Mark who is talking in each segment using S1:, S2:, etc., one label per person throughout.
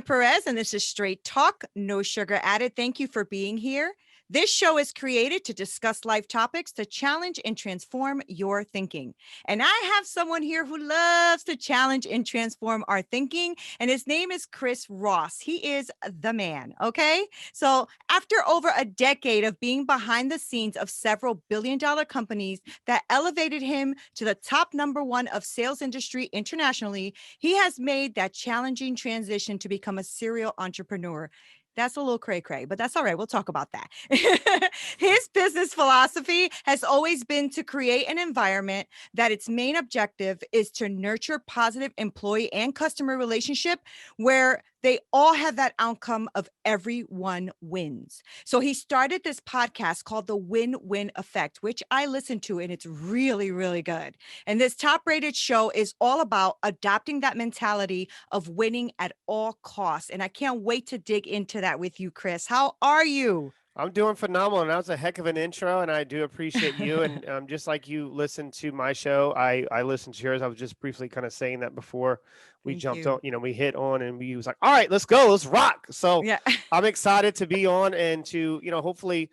S1: Perez, and this is Straight Talk, no sugar added. Thank you for being here. This show is created to discuss life topics to challenge and transform your thinking. And I have someone here who loves to challenge and transform our thinking, and his name is Chris Ross. He is the man, okay? So, after over a decade of being behind the scenes of several billion-dollar companies that elevated him to the top number one of sales industry internationally, he has made that challenging transition to become a serial entrepreneur. That's a little cray cray, but that's all right. We'll talk about that. His business philosophy has always been to create an environment that its main objective is to nurture positive employee and customer relationship where they all have that outcome of everyone wins. So he started this podcast called The Win-Win Effect, which I listened to, and it's really, really good. And this top rated show is all about adopting that mentality of winning at all costs. And I can't wait to dig into that with you, Chris. How are you?
S2: I'm doing phenomenal. And that was a heck of an intro, and I do appreciate you. And just like you listen to my show, I listen to yours. I was just briefly kind of saying that before we
S1: Thank
S2: jumped
S1: you.
S2: on. We hit on, and we was like, "All right, let's go, let's rock." So
S1: Yeah.
S2: I'm excited to be on and to hopefully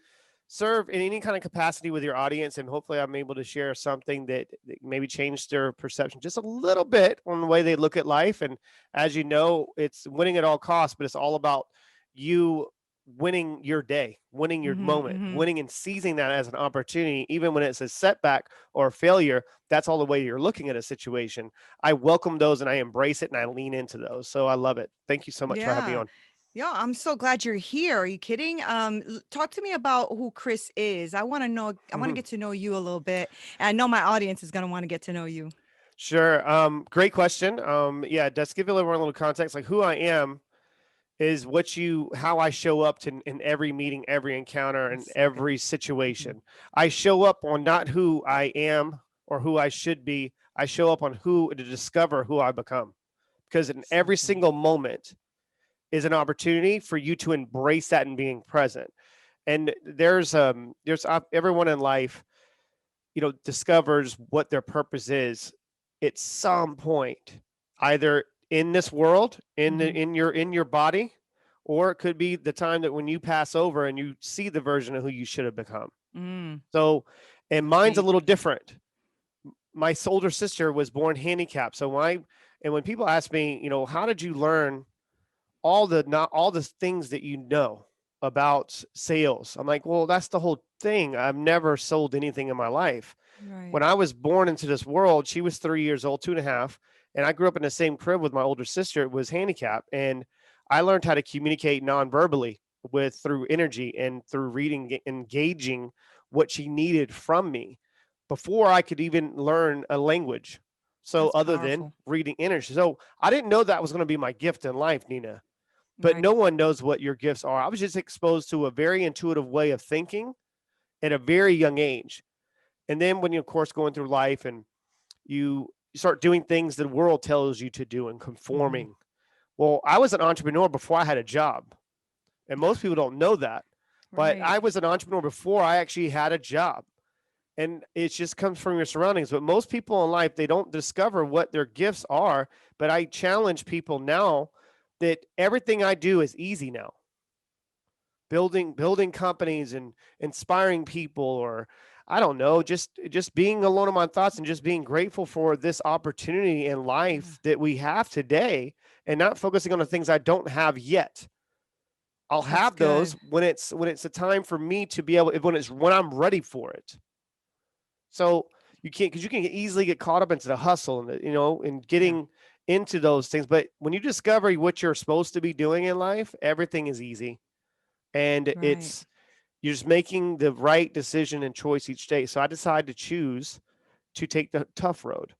S2: serve in any kind of capacity with your audience, and hopefully I'm able to share something that maybe changed their perception just a little bit on the way they look at life. And as you know, it's winning at all costs, but it's all about you winning your day, winning your
S1: Hmm,
S2: moment,
S1: hmm.
S2: winning and seizing that as an opportunity, even when it's a setback or a failure. That's all the way you're looking at a situation. I welcome those and I embrace it and I lean into those. So I love it. Thank you so much for having me
S1: Yeah.
S2: on.
S1: Yeah, I'm so glad you're here. Are you kidding? Talk to me about who Chris is. I want to know, I want to
S2: Mhm.
S1: get to know you a little bit. And I know my audience is going to want to get to know you.
S2: Sure. Great question. Yeah, just give everyone a little context. Like who I am is how I show up in every meeting, every encounter, and
S1: That's so good.
S2: every
S1: Mhm.
S2: situation. I show up on not who I am or who I should be. I show up on who to discover who I become. Because in
S1: So
S2: every
S1: good.
S2: single moment is an opportunity for you to embrace that and being present. And there's everyone in life, discovers what their purpose is at some point, either in this world,
S1: Hmm.
S2: in your body, or it could be the time that when you pass over and you see the version of who you should have become.
S1: Mm,
S2: So, and
S1: that's
S2: mine's a
S1: deep.
S2: little different. My older sister was born handicapped. And when people ask me, how did you learn not all the things that about sales? I'm like, well, that's the whole thing. I've never sold anything in my life.
S1: Right.
S2: When I was born into this world, she was 3 years old, two and a half, and I grew up in the same crib with my older sister. It was handicapped, and I learned how to communicate non-verbally with through energy and through reading, engaging what she needed from me before I could even learn a language. So
S1: That's
S2: other than
S1: powerful.
S2: reading energy, so I didn't know that was going to be my gift in life, Nina. But
S1: Right.
S2: no one knows what your gifts are. I was just exposed to a very intuitive way of thinking at a very young age. And then when you, of course, going through life and you start doing things the world tells you to do and
S1: Hmm.
S2: conforming. Well, I was an entrepreneur before I had a job. And most people don't know that. But
S1: Right.
S2: I was an entrepreneur before I actually had a job. And it just comes from your surroundings. But most people in life, they don't discover what their gifts are. But I challenge people now that everything I do is easy now. Building companies and inspiring people, or I don't know, just being alone in my thoughts and just being grateful for this opportunity in
S1: Yeah.
S2: life that we have today, and not focusing on the things I don't have yet. I'll
S1: That's
S2: have those
S1: good.
S2: when it's a time for me to be able, when I'm ready for it. So you can't, because you can easily get caught up into the hustle and and
S1: Yeah.
S2: getting into those things. But when you discover what you're supposed to be doing in life, everything is easy, and
S1: Right.
S2: you're just making the right decision and choice each day. So I decided to choose to take the tough road,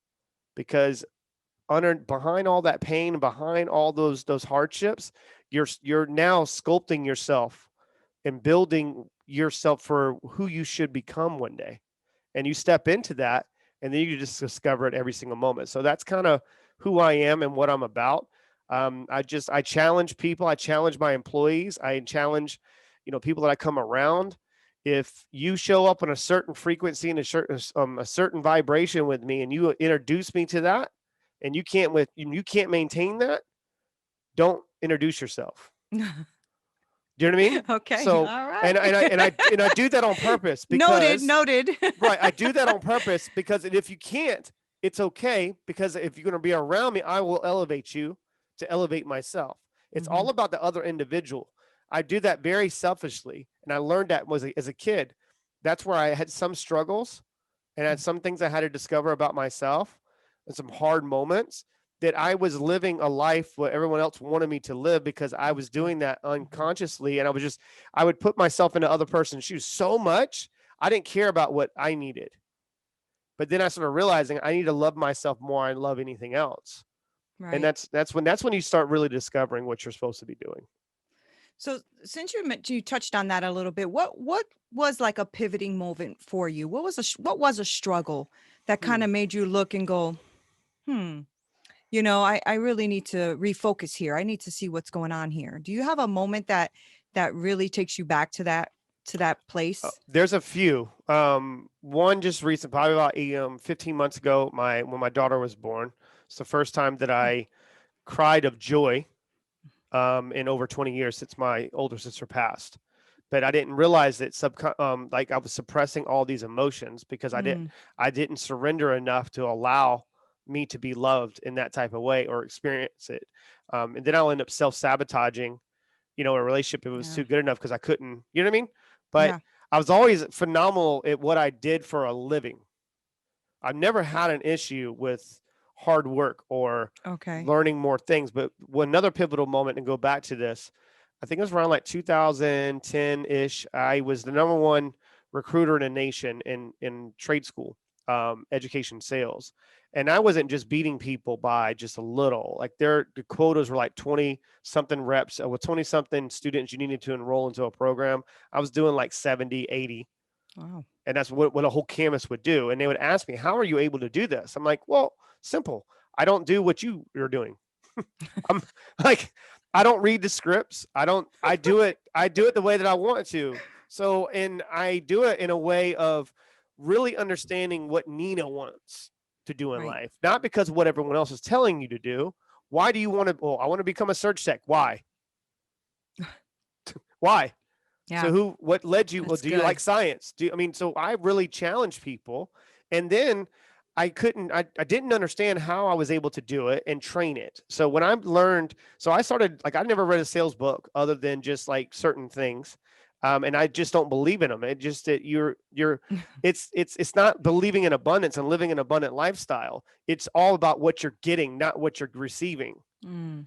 S2: because behind all that pain, behind all those hardships, you're now sculpting yourself and building yourself for who you should become one day. And you step into that, and then you just discover it every single moment. So that's kind of who I am and what I'm about. I challenge people. I challenge my employees. I challenge, people that I come around. If you show up on a certain frequency and a certain vibration with me, and you introduce me to that, and you can't maintain that, don't introduce yourself. Do you know what I mean?
S1: Okay.
S2: So,
S1: All right.
S2: and I do that on purpose
S1: Noted.
S2: because,
S1: Noted.
S2: right, I do that on purpose because if you can't, it's okay, because if you're going to be around me, I will elevate you to elevate myself. It's
S1: Hmm.
S2: all about the other individual. I do that very selfishly, and I learned that as a kid. That's where I had some struggles and I had some things I had to discover about myself and some hard moments that I was living a life what everyone else wanted me to live because I was doing that unconsciously. And I would put myself into other person's shoes so much. I didn't care about what I needed. But then I started realizing I need to love myself more than love anything else. And
S1: Right.
S2: that's when you start really discovering what you're supposed to be doing.
S1: So since you touched on that a little bit, what was like a pivoting moment for you? What was a struggle that kind
S2: Hmm.
S1: of made you look and go, hmm, I really need to refocus here. I need to see what's going on here. Do you have a moment that really takes you back to that place?
S2: There's a few. One just recent, probably about 15 months ago, when my daughter was born. It's the first time that I cried of joy in over 20 years since my older sister passed. But I didn't realize that like I was suppressing all these emotions because
S1: Mm,
S2: I didn't surrender enough to allow me to be loved in that type of way or experience it. And then I'll end up self-sabotaging, a relationship if it was
S1: yeah.
S2: too good enough because I couldn't, you know what I mean? But
S1: Yeah.
S2: I was always phenomenal at what I did for a living. I've never had an issue with hard work or
S1: Okay.
S2: learning more things. But another pivotal moment, and go back to this, I think it was around like 2010 ish. I was the number one recruiter in the nation in trade school, education sales. And I wasn't just beating people by just a little. Like the quotas were like 20 something reps with 20 something students you needed to enroll into a program. I was doing like 70, 80,
S1: Wow.
S2: and that's what a whole campus would do. And they would ask me, how are you able to do this? I'm like, well, simple. I don't do what you're doing. I'm like, I don't read the scripts. I do it the way that I want to. So, and I do it in a way of really understanding what Neena wants to do in
S1: Right.
S2: life, not because of what everyone else is telling you to do. Why do you want to? Well, I want to become a surge tech. Why? Why?
S1: Yeah.
S2: So what led you? Well,
S1: That's
S2: do you
S1: good.
S2: like science? So I really challenged people. And then I didn't understand how I was able to do it and train it. So when I learned, so I started, like, I never read a sales book other than just like certain things. And I just don't believe in them. It just that it's not believing in abundance and living an abundant lifestyle. It's all about what you're getting, not what you're receiving.
S1: Mm,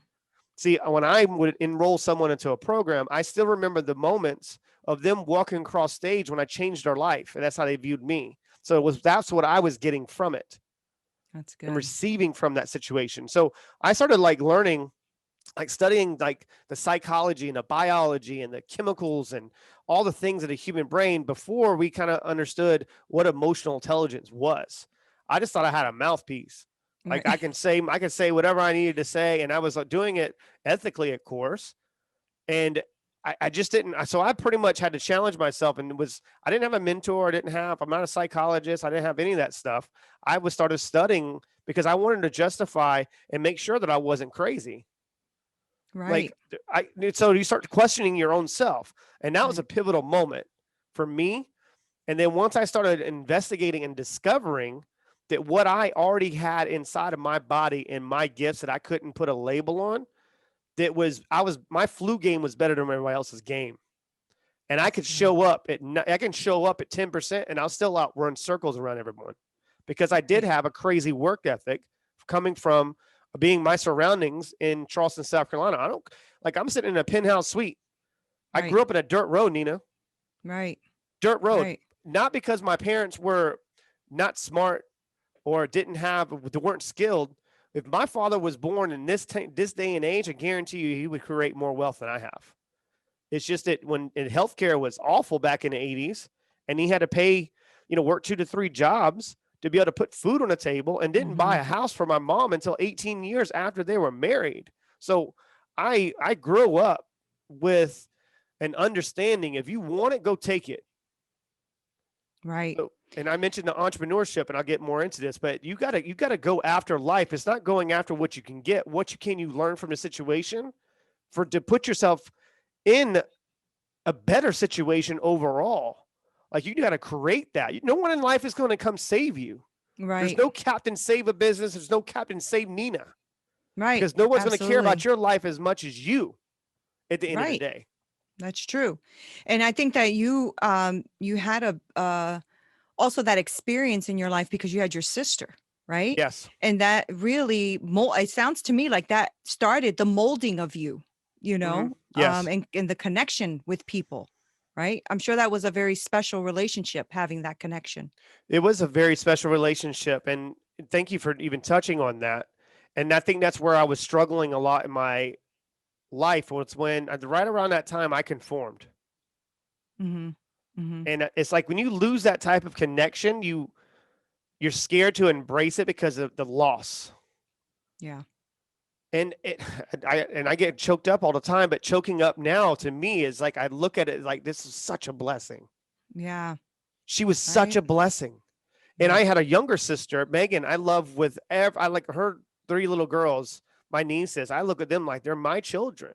S2: See, when I would enroll someone into a program, I still remember the moments of them walking across stage when I changed their life, and that's how they viewed me. So that's what I was getting from it
S1: that's
S2: and
S1: good.
S2: receiving from that situation. So I started like learning, like studying like the psychology and the biology and the chemicals and all the things of the human brain before we kind of understood what emotional intelligence was. I just thought I had a mouthpiece. Like
S1: Right.
S2: I can say whatever I needed to say, and I was doing it ethically, of course. And I just didn't. So I pretty much had to challenge myself, and I didn't have a mentor. I'm not a psychologist. I didn't have any of that stuff. I was started studying because I wanted to justify and make sure that I wasn't crazy. Like
S1: Right.
S2: so you start questioning your own self, and that was a
S1: Right.
S2: pivotal moment for me. And then once I started investigating and discovering that what I already had inside of my body and my gifts that I couldn't put a label on, my flu game was better than everybody else's game. And
S1: That's good.
S2: I can show up at 10% and I'll still outrun circles around everyone because I did
S1: Right.
S2: have a crazy work ethic coming from being my surroundings in Charleston, South Carolina. I'm sitting in a penthouse suite. I
S1: Right.
S2: grew up in a dirt road, Neena,
S1: Right.
S2: dirt road,
S1: Right.
S2: not because my parents were not smart or they weren't skilled. If my father was born in this day and age, I guarantee you he would create more wealth than I have. It's just that when healthcare was awful back in the 80s and he had to pay, work 2 to 3 jobs to be able to put food on the table and didn't buy
S1: Mm-hmm.
S2: a house for my mom until 18 years after they were married. So I grew up with an understanding, if you want it, go take it.
S1: Right.
S2: So, and I mentioned the entrepreneurship, and I'll get more into this, but you gotta go after life. It's not going after what you can get. What can you learn from the situation to put yourself in a better situation overall. Like you got to create that. No one in life is going to come save you. There's
S1: Right.
S2: no Captain Save a Business. There's no Captain Save Nina,
S1: Right.
S2: because no one's going to care about
S1: Absolutely.
S2: your life as much as you at the end of the
S1: Right.
S2: day.
S1: That's true. And I think that you had also that experience in your life because you had your sister, right?
S2: Yes.
S1: And that really it sounds to me like that started the molding of you,
S2: Yes.
S1: and the connection with people, right? I'm sure that was a very special relationship, having that connection.
S2: It was a very special relationship. And thank you for even touching on that. And I think that's where I was struggling a lot in my life, was when right around that time I conformed.
S1: Mm-hmm. Mm-hmm.
S2: And it's like when you lose that type of connection, you're scared to embrace it because of the loss.
S1: Yeah.
S2: And I get choked up all the time, but choking up now to me is like, I look at it like, this is such a blessing.
S1: Yeah.
S2: She was such
S1: Right.
S2: a blessing. And
S1: Yeah.
S2: I had a younger sister, Megan. I love I like her 3 little girls, my nieces. I look at them like they're my children,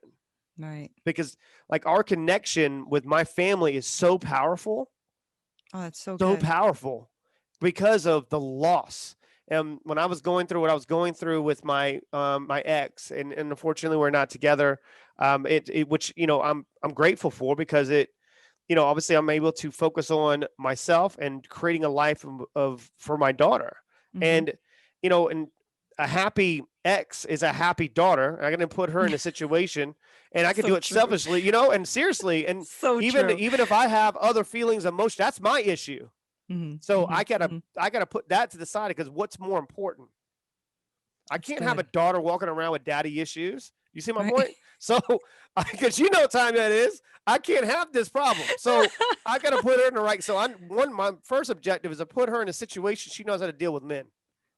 S1: Right.
S2: because like our connection with my family is so powerful,
S1: Oh, that's so
S2: so
S1: good.
S2: powerful because of the loss. And when I was going through what I was going through with my my ex, and unfortunately we're not together, which I'm grateful for, because it, obviously I'm able to focus on myself and creating a life of for my daughter.
S1: Mm-hmm.
S2: And and a happy ex is a happy daughter. I'm going to put her in a situation, and I could do
S1: So
S2: it
S1: true.
S2: selfishly, and seriously. And
S1: So true.
S2: even if I have other feelings, emotion, that's my issue.
S1: Mm-hmm.
S2: So
S1: Mm-hmm. Mm-hmm.
S2: I gotta put that to the side, because what's more important? I
S1: That's
S2: can't have a
S1: good.
S2: daughter walking around with daddy issues. You see my
S1: Right.
S2: point? So, because you know what time that is, I can't have this problem. So I got to put her in the right. So my first objective is to put her in a situation she knows how to deal with men,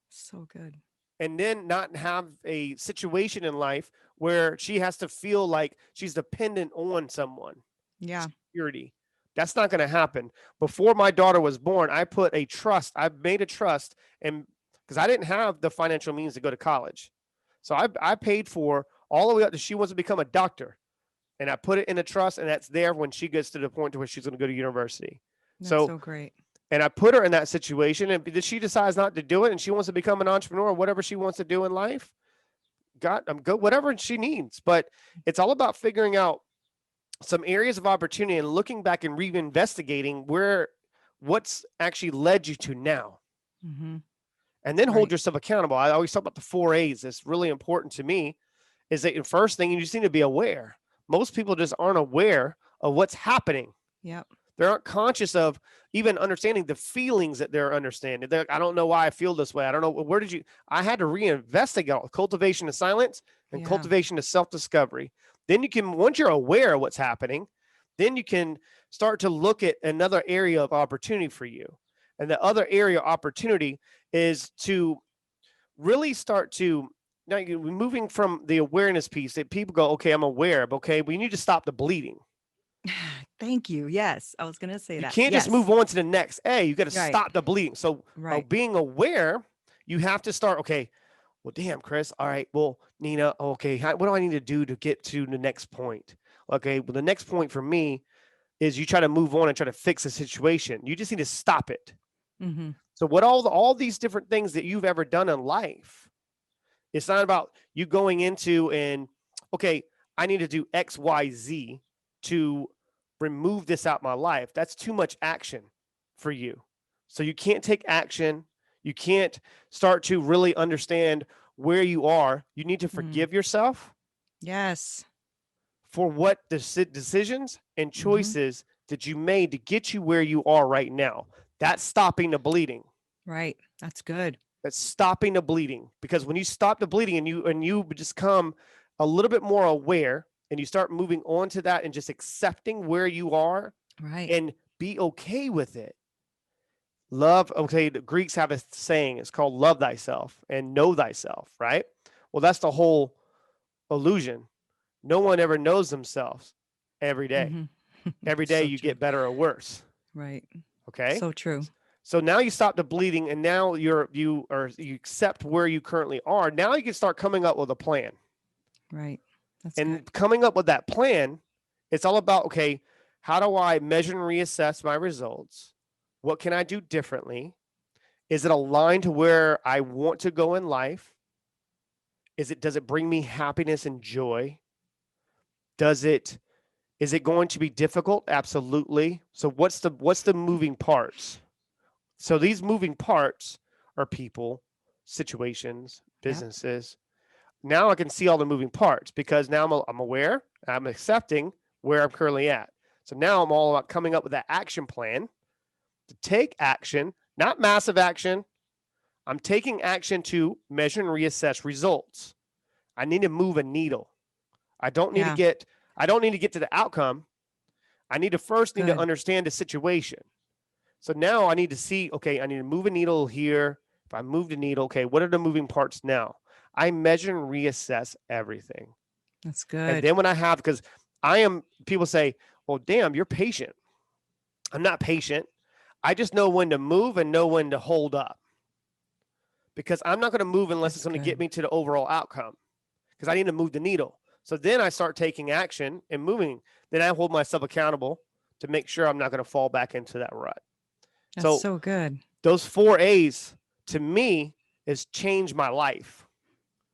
S1: So good.
S2: and then not have a situation in life where she has to feel like she's dependent on someone.
S1: Yeah.
S2: Security. That's not going to happen. Before my daughter was born, I made a trust, and because I didn't have the financial means to go to college. So I paid for all the way up to she wants to become a doctor. And I put it in a trust, and that's there when she gets to the point to where she's going to go to university.
S1: That's
S2: So,
S1: so great.
S2: and I put her in that situation, and she decides not to do it, and she wants to become an entrepreneur, whatever she wants to do in life, I'm good, whatever she needs. But it's all about figuring out some areas of opportunity and looking back and reinvestigating what's actually led you to now,
S1: Mm-hmm.
S2: and then hold
S1: Right.
S2: yourself accountable. I always talk about the 4 A's. It's really important to me, is that the first thing, you just need to be aware. Most people just aren't aware of what's happening.
S1: Yep.
S2: They aren't conscious of even understanding the feelings that they're understanding. They're like, I don't know why I feel this way. I don't know. I had to reinvestigate cultivation of silence and
S1: Yeah.
S2: cultivation of self-discovery. Then once you're aware of what's happening, then you can start to look at another area of opportunity for you. And the other area of opportunity is to really start to, now you're moving from the awareness piece that people go, okay, I'm aware, but okay, we need to stop the bleeding.
S1: Thank you. Yes. I was going to say
S2: You
S1: that.
S2: can't just move
S1: Yes.
S2: on to the next. Hey, you got to
S1: Right.
S2: stop the bleeding. So,
S1: Right.
S2: being aware, you have to start. Okay, well, damn, Chris. All right, well, Nina. Okay, what do I need to do to get to the next point? Okay, well, the next point for me is you try to move on and try to fix a situation. You just need to stop it.
S1: Mm-hmm.
S2: So, what all these different things that you've ever done in life? It's not about you going into and, okay, I need to do X, Y, Z to remove this out my life. That's too much action for you. So you can't take action. You can't start to really understand where you are. You need to
S1: Mm.
S2: forgive yourself
S1: Yes.
S2: for what decisions and
S1: Mm-hmm.
S2: choices that you made to get you where you are right now. That's stopping the bleeding.
S1: Right. That's good.
S2: That's stopping the bleeding, because when you stop the bleeding and you just come a little bit more aware, and you start moving on to that and just accepting where you are
S1: Right.
S2: and be okay with it. Love, okay, the Greeks have a saying, it's called love thyself and know thyself, right? Well, that's the whole illusion. No one ever knows themselves every day.
S1: Mm-hmm.
S2: Every day
S1: So
S2: you
S1: true.
S2: get better or worse.
S1: Right.
S2: Okay.
S1: So true.
S2: So now you stop the bleeding, and now you accept where you currently are. Now you can start coming up with a plan.
S1: Right. That's
S2: And
S1: good.
S2: coming up with that plan, it's all about, okay, how do I measure and reassess my results? What can I do differently? Is it aligned to where I want to go in life? Does it bring me happiness and joy? Does it Is it going to be difficult? Absolutely. So what's the moving parts? So these moving parts are people, situations,
S1: Yep.
S2: businesses. Now I can see all the moving parts because now I'm aware, I'm accepting where I'm currently at. So now I'm all about coming up with that action plan to take action, not massive action. I'm taking action to measure and reassess results. I need to move a needle. I don't need to
S1: Yeah.
S2: get I don't need to get to the outcome. I need to
S1: Good.
S2: understand the situation. So now I need to see, okay, I need to move a needle here. If I move the needle, okay, what are the moving parts now? I measure and reassess everything.
S1: That's
S2: And
S1: good.
S2: then when I have, because people say, well, damn, you're patient. I'm not patient. I just know when to move and know when to hold up because I'm not going to move unless it's
S1: That's
S2: going to get
S1: good.
S2: me to the overall outcome because I need to move the needle. So then I start taking action and moving. Then I hold myself accountable to make sure I'm not going to fall back into that rut.
S1: That's
S2: So
S1: so good.
S2: those 4 A's to me has changed my life.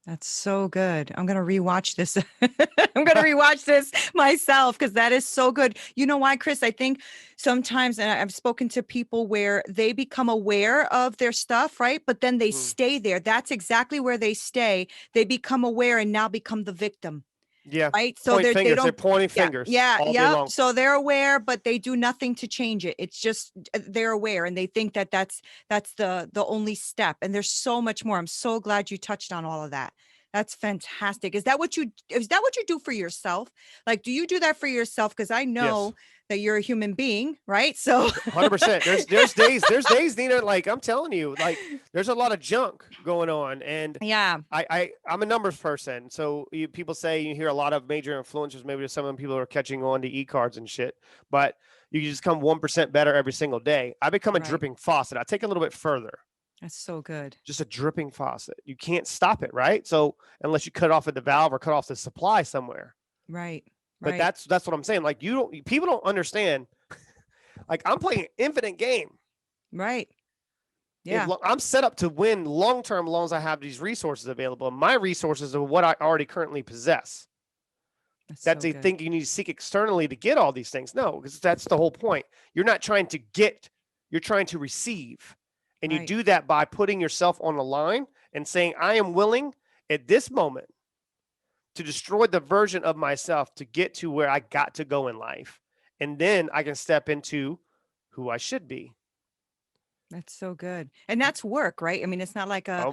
S1: That's so good. I'm going to rewatch this. I'm going to rewatch this myself because that is so good. You know why, Chris? I think sometimes, and I've spoken to people where they become aware of their stuff, right? But then they
S2: Mm.
S1: stay there. That's exactly where they stay. They become aware and now become the victim.
S2: Yeah.
S1: Right? So
S2: Point
S1: they
S2: fingers. They're
S1: don't.
S2: pointing
S1: Yeah,
S2: fingers
S1: yeah,
S2: all day
S1: yep.
S2: long.
S1: So they're aware, but they do nothing to change it. It's just they're aware, and they think that that's the only step. And there's so much more. I'm so glad you touched on all of that. That's fantastic. Is that what you do for yourself? Like, do you do that for yourself? Because I
S2: Yes.
S1: know that you're a human being, right? So
S2: 100%. There's days, Neena, like I'm telling you, like there's a lot of junk going on. And
S1: yeah,
S2: I'm a numbers person. So people say you hear a lot of major influencers, maybe some of them people are catching on to e-cards and shit, but you can just come 1% better every single day. I become a
S1: right.
S2: dripping faucet. I take it a little bit further.
S1: That's so good.
S2: Just a dripping faucet. You can't stop it, right? So unless you cut off at the valve or cut off the supply somewhere.
S1: Right,
S2: But
S1: right,
S2: that's what I'm saying. Like people don't understand. Like I'm playing an infinite game.
S1: right. Yeah,
S2: I'm set up to win long term loans. I have these resources available. My resources are what I already currently possess.
S1: that's
S2: That's
S1: so
S2: they
S1: good.
S2: think you need to seek externally to get all these things. No, because that's the whole point. You're not trying to get, you're trying to receive. And you
S1: Right.
S2: do that by putting yourself on the line and saying, I am willing at this moment to destroy the version of myself to get to where I got to go in life. And then I can step into who I should be.
S1: That's so good. And that's work, right? I mean,
S2: Oh,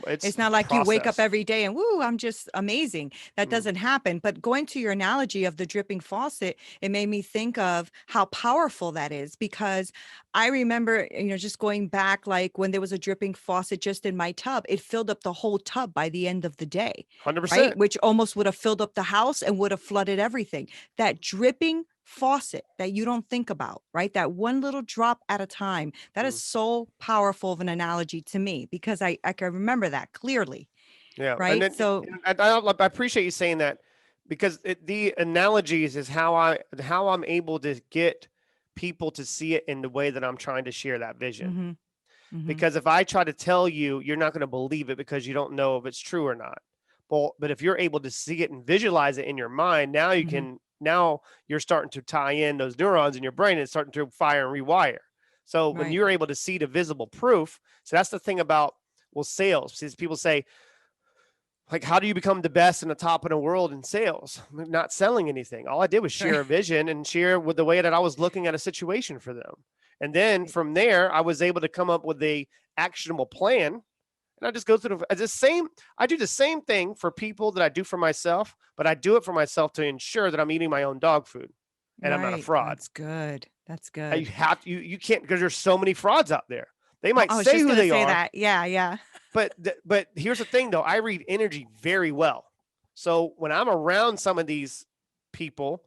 S2: it's
S1: it's not like you wake up
S2: process.
S1: every day and woo, I'm just amazing. That
S2: Mm,
S1: doesn't happen. But going to your analogy of the dripping faucet, it made me think of how powerful that is because I remember, just going back like when there was a dripping faucet just in my tub, it filled up the whole tub by the end of the day, right?
S2: 100%.
S1: Which almost would have filled up the house and would have flooded everything. That dripping faucet that you don't think about, right? That one little drop at a time. That is
S2: Mm,
S1: so powerful of an analogy to me because I can remember that clearly,
S2: yeah. And
S1: right?
S2: then
S1: So,
S2: I appreciate you saying that because the analogies is how I'm able to get people to see it in the way that I'm trying to share that vision.
S1: mhm, mhm,
S2: Because if I try to tell you, you're not going to believe it because you don't know if it's true or not. But if you're able to see it and visualize it in your mind,
S1: mhm,
S2: now you're starting to tie in those neurons in your brain and starting to fire and rewire. So when
S1: right,
S2: you're able to see the visible proof, so that's the thing about sales. Because people say, like, how do you become the best and the top in the world in sales? I'm not selling anything. All I did was
S1: right,
S2: share a vision and share with the way that I was looking at a situation for them. And then
S1: right,
S2: from there, I was able to come up with a actionable plan. And I just go through the same. I do the same thing for people that I do for myself, but I do it for myself to ensure that I'm eating my own dog food and I'm not a
S1: right.
S2: fraud.
S1: That's good. That's
S2: You
S1: good.
S2: have you can't because there's so many frauds out there. They
S1: Well,
S2: might
S1: I was
S2: say
S1: just
S2: who
S1: gonna
S2: they
S1: say
S2: are,
S1: that. Yeah, yeah.
S2: but here's the thing though, I read energy very well. So when I'm around some of these people,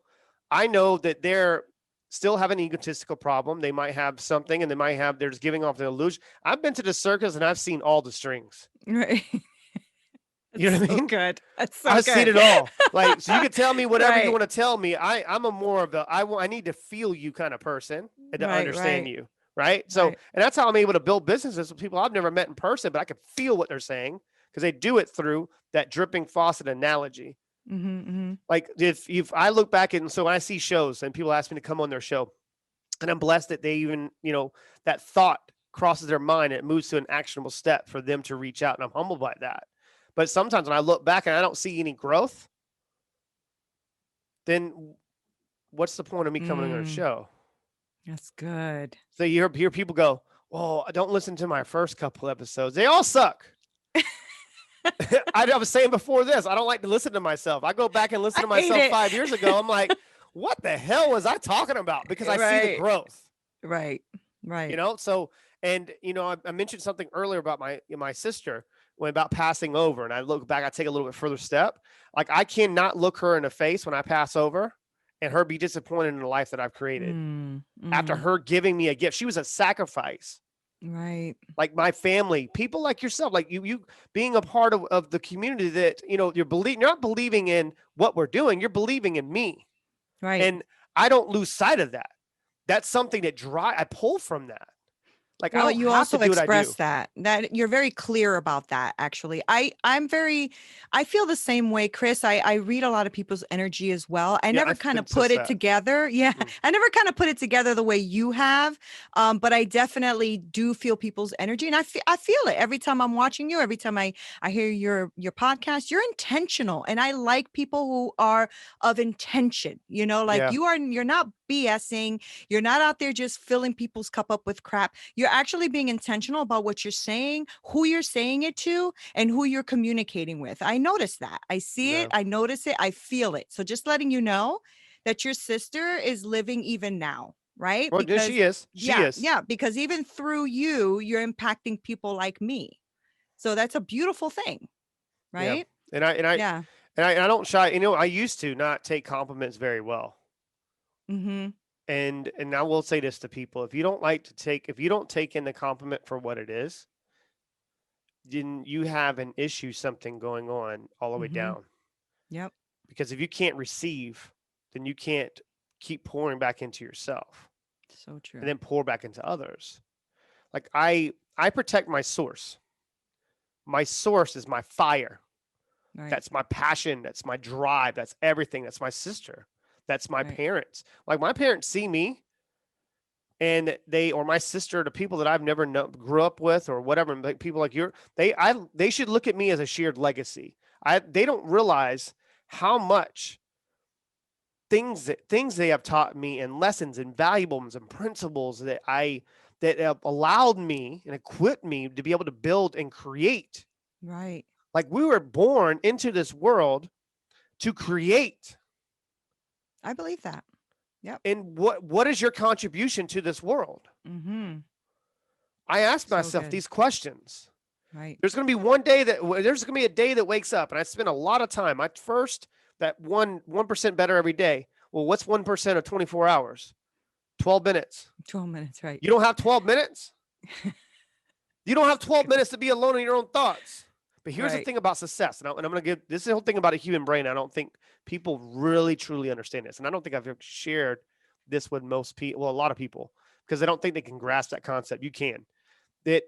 S2: I know that they're still have an egotistical problem. They might have something and they're just giving off the illusion. I've been to the circus and I've seen all the strings.
S1: Right.
S2: You
S1: That's
S2: know what I
S1: so
S2: mean?
S1: good. That's so
S2: I've seen
S1: good.
S2: it all. Like, so you can tell me whatever you
S1: Right.
S2: want to tell me. I'm a more of the, I need to feel you kind of person and to
S1: Right.
S2: understand
S1: Right.
S2: you. Right. So,
S1: Right.
S2: and that's how I'm able to build businesses with people I've never met in person, but I can feel what they're saying because they do it through that dripping faucet analogy.
S1: Mm-hmm, mm-hmm.
S2: Like if I look back and so when I see shows and people ask me to come on their show, and I'm blessed that they even, that thought crosses their mind and it moves to an actionable step for them to reach out. And I'm humbled by that. But sometimes when I look back and I don't see any growth, then what's the point of me coming on a
S1: Mm,
S2: show?
S1: that's good.
S2: So you hear people go, "Oh, don't listen to my first couple episodes. They all suck." I was saying before this, I don't like to listen to myself. I go back and listen
S1: I
S2: to
S1: hate
S2: myself
S1: it.
S2: 5 years ago. I'm like, what the hell was I talking about? Because I see the
S1: Right.
S2: growth.
S1: Right. Right.
S2: So and I mentioned something earlier about my sister when about passing over, and I look back, I take a little bit further step. Like I cannot look her in the face when I pass over and her be disappointed in the life that I've created
S1: Mm,
S2: after
S1: mm,
S2: her giving me a gift. She was a sacrifice.
S1: right.
S2: Like my family, people like yourself, like you being a part of the community that, you're not believing in what we're doing, you're believing in me.
S1: Right.
S2: And I don't lose sight of that. That's something that I pull from that. Like I
S1: Well,
S2: don't
S1: you
S2: have to
S1: also
S2: do what I
S1: express
S2: do.
S1: that you're very clear about that, actually. I feel the same way, Chris. I read a lot of people's energy as well. I
S2: Yeah, I
S1: never kind
S2: could
S1: of put
S2: sense
S1: it
S2: that.
S1: together. Yeah.
S2: Mm.
S1: I never kind of put it together the way you have. But I definitely do feel people's energy. And I feel it every time I'm watching you, every time I hear your podcast. You're intentional. And I like people who are of intention, like
S2: Yeah.
S1: you're not BSing. You're not out there just filling people's cup up with crap. You're actually being intentional about what you're saying, who you're saying it to, and who you're communicating with. I notice that. I see it.
S2: No.
S1: I notice it. I feel it. So just letting you know that your sister is living even now, right?
S2: Well,
S1: Because
S2: she is. She
S1: yeah,
S2: is.
S1: yeah, because even through you, you're impacting people like me. So that's a beautiful thing,
S2: Yeah.
S1: right?
S2: And I and I
S1: Yeah.
S2: and I don't shy. I used to not take compliments very well.
S1: Mhm.
S2: And I will say this to people: if you don't take in the compliment for what it is, then you have an issue, something going on all the way
S1: Mhm.
S2: down.
S1: Yep.
S2: Because if you can't receive, then you can't keep pouring back into yourself
S1: So
S2: and
S1: true.
S2: then pour back into others. Like I protect my source. My source is my fire.
S1: Right.
S2: That's my passion. That's my drive. That's everything. That's my sister. That's my
S1: Right.
S2: parents. Like my parents see me and or my sister, the people that I've never grew up with or whatever, like people like they should look at me as a shared legacy. They don't realize how much things they have taught me and lessons and valuables and principles that have allowed me and equipped me to be able to build and create.
S1: Right.
S2: Like we were born into this world to create.
S1: I believe that. Yep.
S2: And what is your contribution to this world?
S1: Mhm.
S2: I ask
S1: So
S2: myself
S1: good.
S2: these questions.
S1: Right.
S2: There's going to be a day that wakes up and I spend a lot of time. I first that 1% better every day. Well, what's 1% of 24 hours? 12 minutes.
S1: 12 minutes, right.
S2: You don't have 12 minutes? You don't have 12 minutes to be alone in your own thoughts. But here's the
S1: Right.
S2: thing about success, and I'm going to give this is the whole thing about a human brain. I don't think people really truly understand this, and I don't think I've ever shared this with most people, well, a lot of people, because I don't think they can grasp that concept. You can. That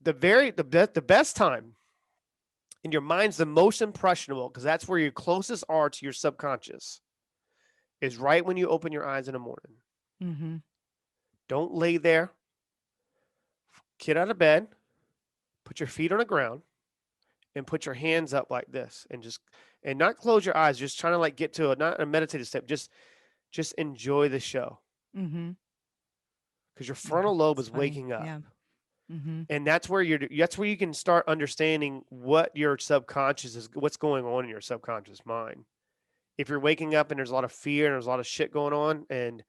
S2: the best time in your mind's the most impressionable, because that's where your closest are to your subconscious, is right when you open your eyes in the morning.
S1: Mhm.
S2: Don't lay there. Get out of bed. Put your feet on the ground and put your hands up like this and not close your eyes, just trying to like get to not a meditative step, just enjoy the show
S1: Mhm.
S2: because your frontal lobe
S1: It's
S2: is
S1: funny.
S2: waking up.
S1: Yeah. Mhm.
S2: And that's where you can start understanding what your subconscious is, what's going on in your subconscious mind. If you're waking up and there's a lot of fear and there's a lot of shit going on and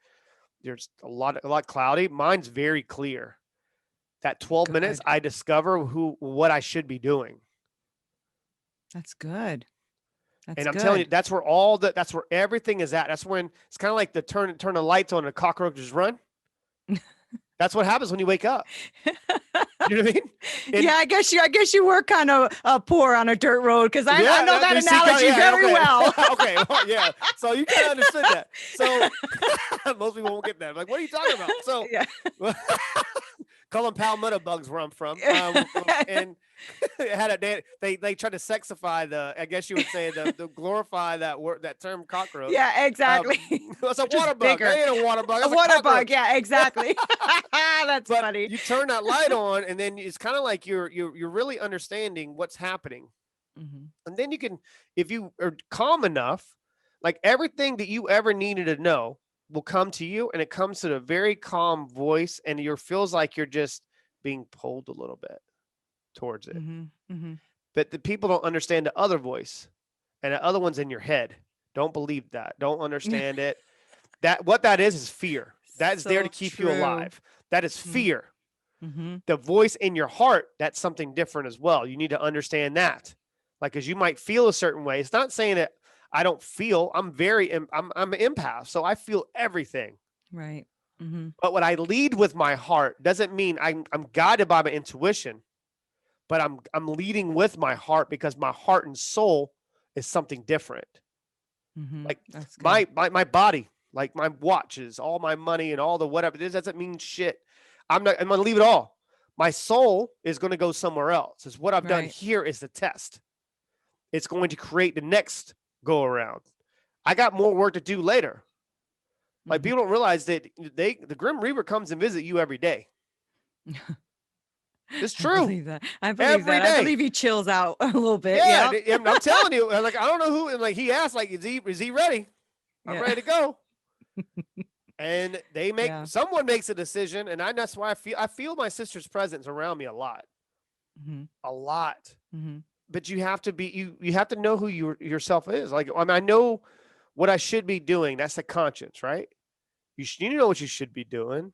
S2: there's a lot cloudy, mine's very clear. That 12 minutes
S1: Good.
S2: I discover what I should be doing.
S1: That's good.
S2: And
S1: That's
S2: I'm telling you,
S1: good.
S2: that's where everything is at. That's when it's kind of like the turn the lights on and the cockroaches run. That's what happens when you wake up. You know what I mean?
S1: Yeah,
S2: And
S1: I guess you were kind of poor on a dirt road because I know that
S2: you see,
S1: analogy very
S2: okay.
S1: well.
S2: Okay, well, yeah. So you kind of understood that. So most people won't get that. Like, what are you talking about? So
S1: Yeah.
S2: call them palmetto bugs where I'm from. And it had they tried to sexify I guess you would say the glorify that word, that term cockroach.
S1: Yeah, exactly.
S2: It's a
S1: Just
S2: water bug.
S1: bigger.
S2: That ain't a water bug.
S1: A
S2: That's a
S1: water bug.
S2: cockroach.
S1: Yeah, exactly. That's
S2: But
S1: funny.
S2: you turn that light on, and then it's kind of like you're really understanding what's happening.
S1: Mhm.
S2: And then you can, if you are calm enough, like everything that you ever needed to know will come to you, and it comes to a very calm voice, and you feels like you're just being pulled a little bit towards it.
S1: Mhm. Mhm.
S2: But the people don't understand the other voice, and the other one's in your head. Don't believe that. Don't understand it. What that is fear. That is there to
S1: So
S2: keep you
S1: true.
S2: alive. That is
S1: Mhm.
S2: fear.
S1: Mhm.
S2: The voice in your heart, that's something different as well. You need to understand that. Like, because you might feel a certain way. It's not saying that I don't feel. I'm I'm an empath, so I feel everything.
S1: Right. Mhm.
S2: But what I lead with my heart doesn't mean I'm guided by my intuition, but I'm leading with my heart because my heart and soul is something different.
S1: Mhm.
S2: Like
S1: That's good.
S2: my body, like my watches, all my money and all the whatever, this doesn't mean shit. I'm gonna leave it all. My soul is gonna go somewhere else. Is what I've done
S1: Right.
S2: here is the test. It's going to create the next go around. I got more work to do later. Like
S1: Mhm.
S2: people don't realize that the Grim Reaper comes and visit you every day. It's
S1: I
S2: true.
S1: believe that. I believe
S2: Every
S1: that. I
S2: day.
S1: believe he chills out a little bit.
S2: Yeah,
S1: Yep.
S2: I'm telling you. Like I don't know who. And like he asked, like is he ready? I'm
S1: Yeah.
S2: ready to go. And
S1: Yeah.
S2: someone makes a decision, and that's why I feel my sister's presence around me
S1: Mhm.
S2: a lot.
S1: Mhm.
S2: But you have to be you have to know who yourself is. Like I mean, I know what I should be doing. That's the conscience, right? You know what you should be doing.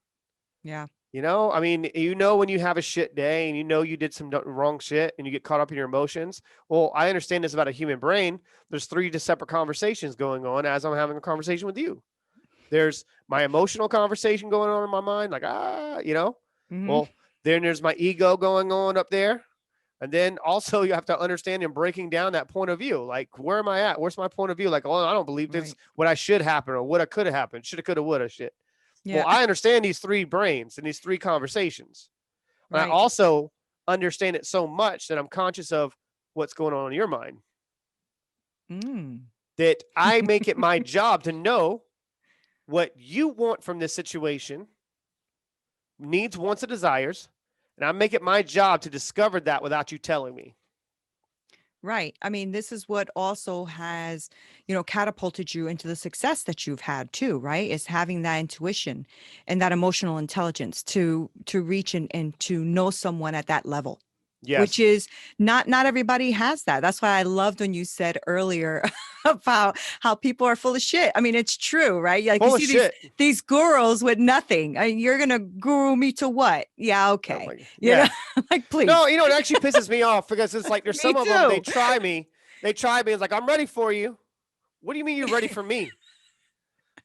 S1: Yeah.
S2: I mean, when you have a shit day and you did some wrong shit and you get caught up in your emotions. Well, I understand this about a human brain. There's three separate conversations going on as I'm having a conversation with you. There's my emotional conversation going on in my mind, like,
S1: Mhm.
S2: well, then there's my ego going on up there. And then also you have to understand in breaking down that point of view. Like, where am I at? Where's my point of view? Like, oh, I don't believe this,
S1: Right.
S2: what I should happen or what I could have happened. Shoulda, coulda, woulda shit. Well,
S1: Yeah.
S2: I understand these three brains and these three conversations. And I
S1: Right.
S2: also understand it so much that I'm conscious of what's going on in your mind.
S1: Mm.
S2: That I make it my job to know what you want from this situation, needs, wants, and desires, and I make it my job to discover that without you telling me.
S1: Right. I mean, this is what also has, catapulted you into the success that you've had too, right? Is having that intuition and that emotional intelligence to reach and to know someone at that level. Which
S2: Yes.
S1: is not everybody has that. That's why I loved when you said earlier about how people are full of shit. I mean, it's true, right? Like you
S2: Full of
S1: see these
S2: shit.
S1: these gurus with nothing. You're gonna guru me to what? Yeah,
S2: Oh
S1: okay.
S2: my God.
S1: You know,
S2: Yeah.
S1: like
S2: No,
S1: please.
S2: it actually pisses me off because it's like there's
S1: Me
S2: some of them, they
S1: too.
S2: try me. They try me. It's like, I'm ready for you. What do you mean you're ready for me?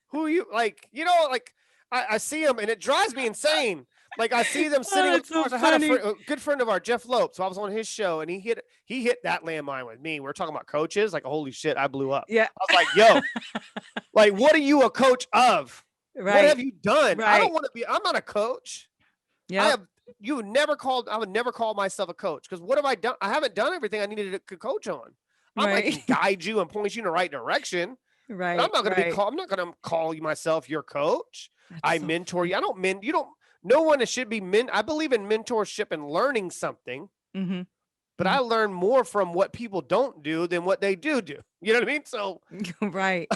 S2: Who are you? Like, like I see them and it drives me insane. Like I see them
S1: Oh,
S2: sitting on
S1: that's so
S2: cars. I had
S1: funny.
S2: a good friend of ours, Jeff Lope. So I was on his show and he hit that landmine with me. We're talking about coaches. Like, holy shit, I blew up.
S1: Yeah.
S2: I was like, yo, like, what are you a coach of? What
S1: Right.
S2: have you done? I don't
S1: Right.
S2: want to be, I'm not a coach. I
S1: Yep.
S2: have, I would never call myself a coach because what have I done? I haven't done everything I needed to coach on. I
S1: Right.
S2: can guide you and point you in the right direction. But I'm
S1: Right.
S2: not going to
S1: Right.
S2: I'm not going to call you myself your coach.
S1: That's
S2: I
S1: so
S2: mentor
S1: funny.
S2: you. I don't you don't, no one should be I believe in mentorship and learning something,
S1: Mm-hmm.
S2: but I learn more from what people don't do than what they do. You know what I mean? So,
S1: Right.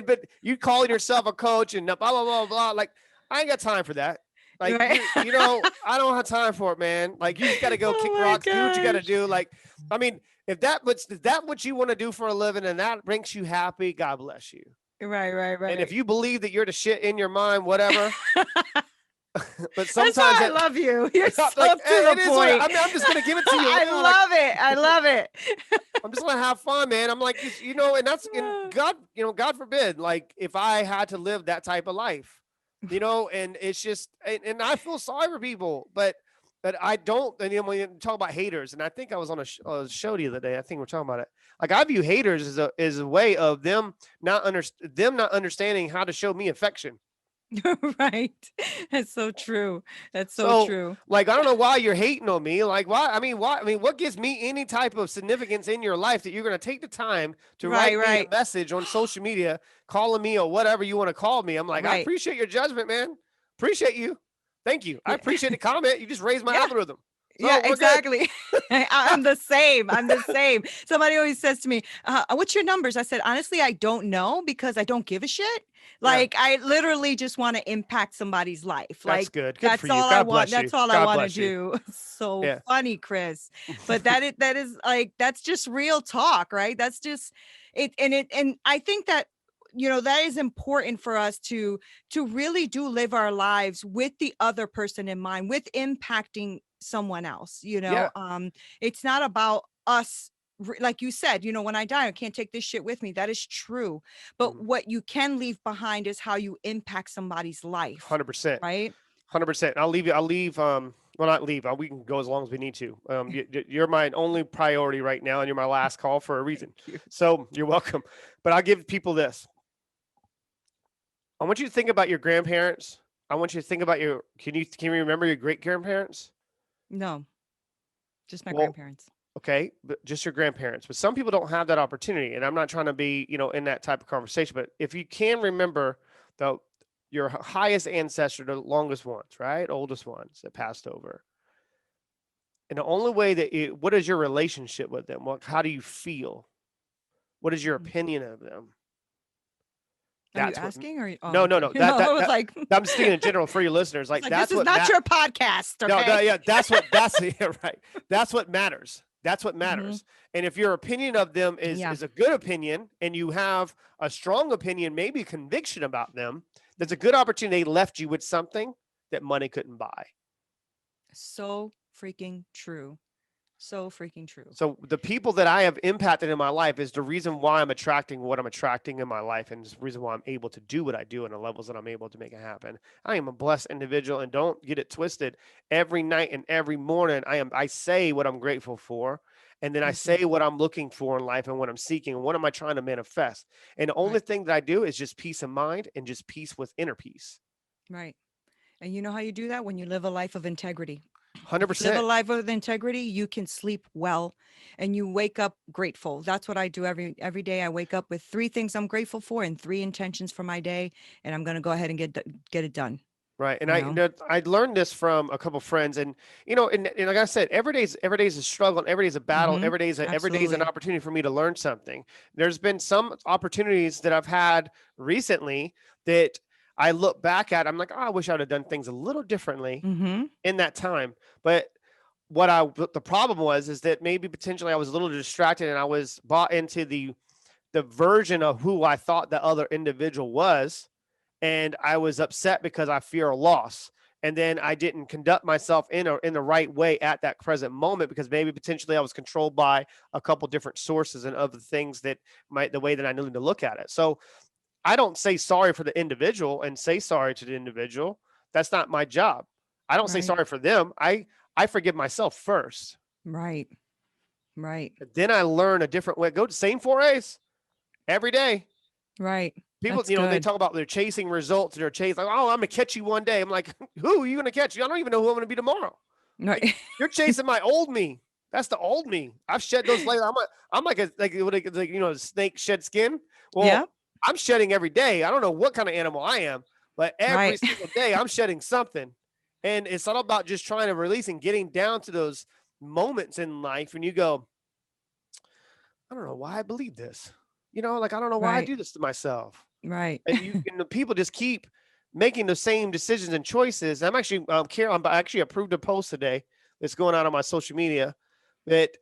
S2: but you calling yourself a coach and blah, blah, blah, blah. Like, I ain't got time for that. Like
S1: Right.
S2: I don't have time for it, man. Like you just got to go
S1: Oh
S2: kick
S1: my
S2: rocks, do what you got to
S1: gosh.
S2: do. Like, I mean, if that what you want to do for a living and that makes you happy, God bless you.
S1: Right. Right.
S2: And if
S1: Right.
S2: you believe that you're the shit in your mind, whatever. But
S1: That's
S2: sometimes
S1: why I
S2: that,
S1: love you. You're so
S2: like,
S1: to the
S2: it is what
S1: point.
S2: I mean. I'm just gonna give it to you
S1: I
S2: real. Like,
S1: love it. I love it.
S2: I'm just gonna have fun, man. I'm like, and that's in God. God forbid, like, if I had to live that type of life, and it's just, and I feel sorry for people, but But I don't, and when you talk about haters, and I think I was on a show the other day. I think we're talking about it. Like I view haters as a way of them not understanding how to show me affection.
S1: Right. That's so true. That's so
S2: So,
S1: true.
S2: like, I don't know why you're hating on me. Like, why? I mean, why? I mean, what gives me any type of significance in your life that you're going to take the time to
S1: Right,
S2: write me a
S1: right,
S2: message on social media, calling me or whatever you want to call me? I'm like, I
S1: right.
S2: appreciate your judgment, man. Appreciate you. Thank you. I
S1: Yeah.
S2: appreciate the comment. You just raised my
S1: Yeah.
S2: algorithm.
S1: Yeah,
S2: So we're good.
S1: exactly. I'm the same. I'm the same. Somebody always says to me, "What's your numbers?" I said, "Honestly, I don't know because I don't give a shit.
S2: Yeah,
S1: Like, I literally just want to impact somebody's life.
S2: that's
S1: Like,
S2: good. Good for
S1: that's
S2: you.
S1: all I
S2: God
S1: want.
S2: bless you.
S1: That's all I
S2: God
S1: want to
S2: bless you.
S1: do." So
S2: Yeah.
S1: funny, Chris. But that is like that's just real talk, right? That's just it. And I think that that is important for us to really do live our lives with the other person in mind, with impacting someone else.
S2: Yeah.
S1: It's not about us. Like you said, when I die, I can't take this shit with me. That is true. But
S2: Mhm.
S1: what you can leave behind is how you impact somebody's life,
S2: 100%.
S1: right?
S2: 100%. I'll leave you. I'll leave. Well, not leave. We can go as long as we need to. You're my only priority right now, and you're my last call for a reason.
S1: Thank you.
S2: So you're welcome. But I'll give people this. I want you to think about your grandparents. I want you to think about your. Can you remember your great grandparents?
S1: No, just my
S2: Well,
S1: grandparents.
S2: okay, but just your grandparents. But some people don't have that opportunity, and I'm not trying to be, in that type of conversation. But if you can remember the your highest ancestor, the longest ones, right, oldest ones that passed over, and the only way what is your relationship with them? How do you feel? What is your
S1: Mhm.
S2: opinion of them?
S1: Are you
S2: That's what.
S1: asking or oh,
S2: No, no,
S1: okay.
S2: no. That
S1: I
S2: that
S1: was
S2: that.
S1: like
S2: I'm just speaking in general for your listeners.
S1: it's
S2: Like
S1: like this
S2: that's
S1: is
S2: what
S1: not your podcast,
S2: No, no,
S1: okay?
S2: yeah, that's yeah, right. That's what matters. That's what
S1: Mhm.
S2: matters. And if your opinion of them is
S1: Yeah.
S2: is a good opinion, and you have a strong opinion, maybe conviction about them, there's
S1: Yeah.
S2: a good opportunity they left you with something that money couldn't buy.
S1: So freaking true. So freaking true.
S2: So the people that I have impacted in my life is the reason why I'm attracting what I'm attracting in my life, and it's the reason why I'm able to do what I do and the levels that I'm able to make it happen. I am a blessed individual, and don't get it twisted. Every night and every morning, I say what I'm grateful for, and then I
S1: Me too.
S2: say what I'm looking for in life and what I'm seeking and what am I trying to manifest. And the only
S1: Right.
S2: thing that I do is just peace of mind and just peace with inner peace.
S1: Right. And you know how you do that? When you live a life of integrity. If you live a
S2: 100%.
S1: life with integrity, you can sleep well and you wake up grateful. That's what I do every day. I wake up with three things I'm grateful for and three intentions for my day, and I'm going to go ahead and get it done,
S2: Right. And
S1: you
S2: I,
S1: know?
S2: I learned this from a couple friends, and, and like I said, every day's a struggle, and every day's a battle.
S1: Mhm.
S2: Every day's an
S1: Absolutely.
S2: opportunity for me to learn something. There's been some opportunities that I've had recently that I look back at, I'm like, oh, I wish I would have done things a little differently
S1: Mhm.
S2: in that time. But what the problem was is that maybe potentially I was a little distracted, and I was bought into the version of who I thought the other individual was, and I was upset because I fear a loss. And then I didn't conduct myself in the right way at that present moment, because maybe potentially I was controlled by a couple different sources and other things that might the way that I needed to look at it. So I don't say sorry for the individual and say sorry to the individual. That's not my job. I don't say
S1: Right.
S2: sorry for them. I forgive myself first.
S1: Right. Right.
S2: Then I learn a different way. Go to same 4A's every day.
S1: Right.
S2: People,
S1: That's
S2: they
S1: good.
S2: talk about they're chasing results. They're chasing like, oh, I'm gonna catch you one day. I'm like, who are you gonna catch? I don't even know who I'm gonna be tomorrow. Like,
S1: Right.
S2: you're chasing my old me. That's the old me. I've shed those layers. I'm like a snake shed skin.
S1: Yeah.
S2: Well, I'm shedding every day. I don't know what kind of animal I am, but every
S1: Right.
S2: single day I'm shedding something. And it's all about just trying to release and getting down to those moments in life when you go, I don't know why I believe this. Like I don't know why I
S1: Right.
S2: do this to myself.
S1: Right.
S2: And the people just keep making the same decisions and choices. I'm actually I actually approved a post today that's going out on my social media that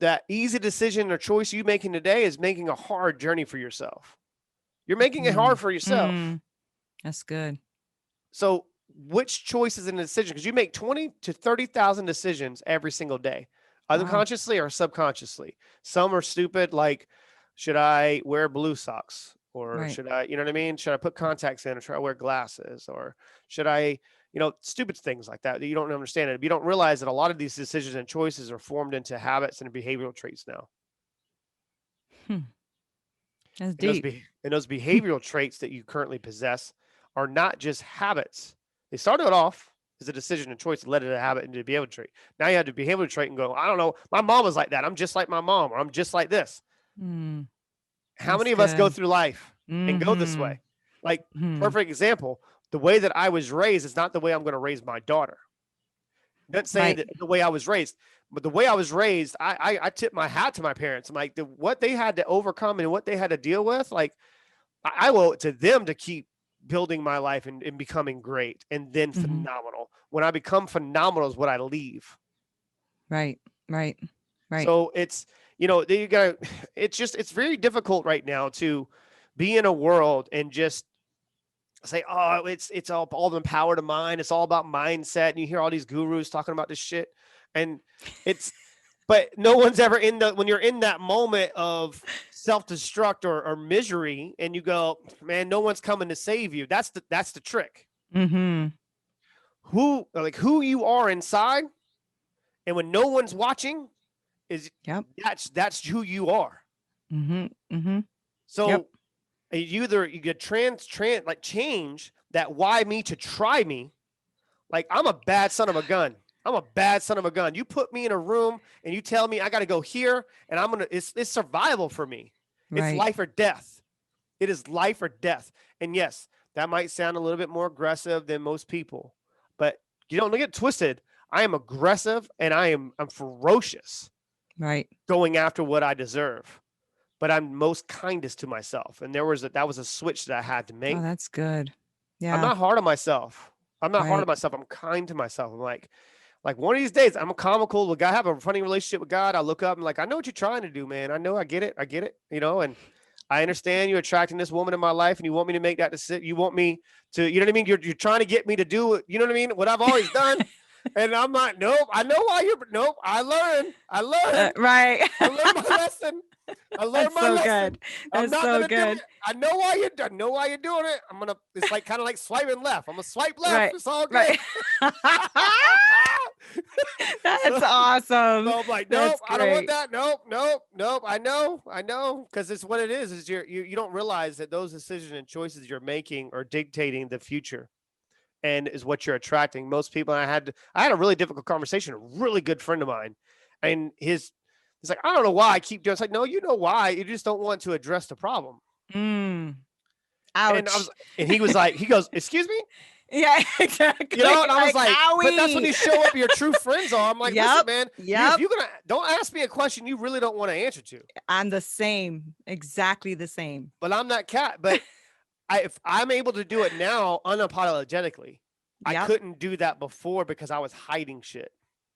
S2: that easy decision or choice you making today is making a hard journey for yourself. You're making it hard
S1: Mm.
S2: for yourself.
S1: Mm. That's good.
S2: So which choices in the decision? Because you make 20 to 30,000 decisions every single day, either
S1: Wow.
S2: consciously or subconsciously. Some are stupid, like should I wear blue socks? Or
S1: Right.
S2: should I, you know what I mean? Should I put contacts in, or should I wear glasses? Or should I, stupid things like that you don't understand it. You don't realize that a lot of these decisions and choices are formed into habits and behavioral traits now.
S1: Hmm. That's
S2: And
S1: deep.
S2: those behavioral traits that you currently possess are not just habits. They started off as a decision and choice that led to a habit and to be able to trait. Now you have to behavioral trait and go, I don't know, my mom was like that. I'm just like my mom, or I'm just like this.
S1: Mm,
S2: How
S1: that's
S2: many of us go
S1: good.
S2: through life and go this
S1: Mm-hmm.
S2: way? Like,
S1: Hmm.
S2: perfect example, the way that I was raised is not the way I'm going to raise my daughter. Not saying
S1: Right.
S2: that the way I was raised, but the way I was raised, I tip my hat to my parents. I'm like, what they had to overcome and what they had to deal with, like, I owe it to them to keep building my life and becoming great and then
S1: Hmm.
S2: phenomenal. When I become phenomenal is what I leave.
S1: Right. Right. Right.
S2: So it's, you got it's very difficult right now to be in a world and just say, oh, it's all the power to mind. It's all about mindset. And you hear all these gurus talking about this shit. And it's, but no one's ever when you're in that moment of self-destruct or misery and you go, man, no one's coming to save you. That's the trick.
S1: Mm-hmm.
S2: Who you are inside, and when no one's watching, is
S1: Yep.
S2: that's who you are.
S1: Mm-hmm. Mm-hmm. Yep.
S2: So you get like change that why me to try me. Like, I'm a bad son of a gun. I'm a bad son of a gun. You put me in a room and you tell me I got to go here, and it's survival for me. It's
S1: Right.
S2: life or death. It is life or death. And yes, that might sound a little bit more aggressive than most people, but you don't get twisted. I am aggressive and I'm ferocious
S1: Right.
S2: going after what I deserve, but I'm most kindest to myself. And that was a switch that I had to
S1: Oh,
S2: make.
S1: that's good.
S2: I'm
S1: Yeah.
S2: not hard on myself. I'm not hard on
S1: Right.
S2: myself. I'm kind to myself. I'm like one of these days, I'm a comical. Like, I have a funny relationship with God. I look up and like, I know what you're trying to do, man. I know, I get it. I get it. And I understand you're attracting this woman in my life, and you want me to make that decision. You want me to, you know what I mean? You're trying to get me to do it. You know what I mean? What I've always done. And I'm not. Nope. I know why you're. Nope. I learned. I learned.
S1: Right.
S2: I learned my lesson. I learned
S1: That's
S2: my
S1: so
S2: lesson.
S1: good.
S2: I'm
S1: That's
S2: not
S1: so
S2: gonna do
S1: good.
S2: it. I know why you're doing it. It's like kind of like swiping left. I'm gonna swipe left.
S1: Right.
S2: It's all good.
S1: Right. That's
S2: so,
S1: awesome.
S2: so I'm like, nope,
S1: That's
S2: I don't want
S1: great.
S2: that. Nope, nope, nope. I know, because it's what it is. Is you don't realize that those decisions and choices you're making are dictating the future, and is what you're attracting. Most people. I had a really difficult conversation. A really good friend of mine, and he's like, I don't know why I keep doing. It's like, no, you know why. You just don't want to address the problem.
S1: Mm.
S2: And I was,
S1: Ouch.
S2: and he goes, excuse me.
S1: Yeah, exactly.
S2: And I was
S1: Like,
S2: like, but that's when
S1: owie.
S2: you show up your true friends are. I'm like, listen,
S1: Yep.
S2: man, if
S1: Yep.
S2: you're gonna, don't ask me a question you really don't want to answer to.
S1: I'm the same. Exactly the same.
S2: But I'm not cat. But if I'm able to do it now unapologetically, I
S1: Yep.
S2: couldn't do that before because I was hiding shit.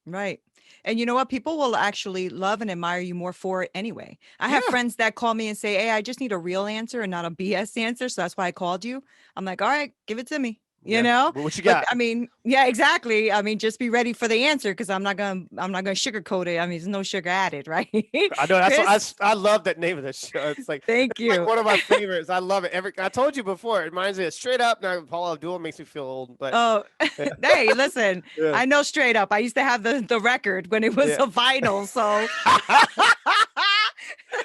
S1: Right. And you know what? People will actually love and admire you more for it anyway. I have
S2: Yeah.
S1: friends that call me and say, hey, I just need a real answer and not a BS answer. So that's why I called you. I'm like, all right, give it to me. You
S2: Yeah.
S1: know,
S2: What you
S1: but
S2: got?
S1: I mean, yeah, exactly. I mean, just be ready for the answer because I'm not gonna sugarcoat it. I mean, there's no sugar added, right?
S2: I know that's what
S1: Chris,
S2: I love that name of this show.
S1: thank
S2: It's like
S1: you.
S2: one of my favorites. I love it. I told you before. It reminds me of Straight Up. Now Paul Abdul makes me feel old, but
S1: Oh,
S2: yeah,
S1: hey, listen,
S2: yeah,
S1: I know straight up. I used to have the record when it was
S2: yeah.
S1: a vinyl. So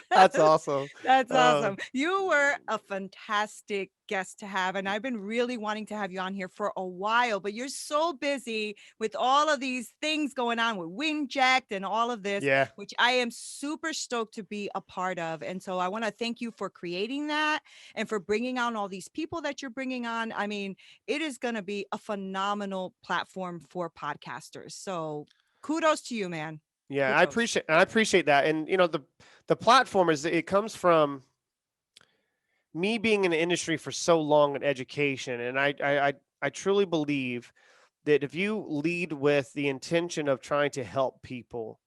S2: That's awesome.
S1: that's
S2: Uh,
S1: awesome. You were a fantastic guest to have, and I've been really wanting to have you on here for a while, but you're so busy with all of these things going on with Winject and all of this,
S2: yeah,
S1: which I am super stoked to be a part of. And so I want to thank you for creating that and for bringing on all these people that you're bringing on. I mean, it is going to be a phenomenal platform for podcasters. So kudos to you, man.
S2: yeah.
S1: Kudos.
S2: I appreciate that. And the platform it comes from me being in the industry for so long in education, and I truly believe that if you lead with the intention of trying to help people,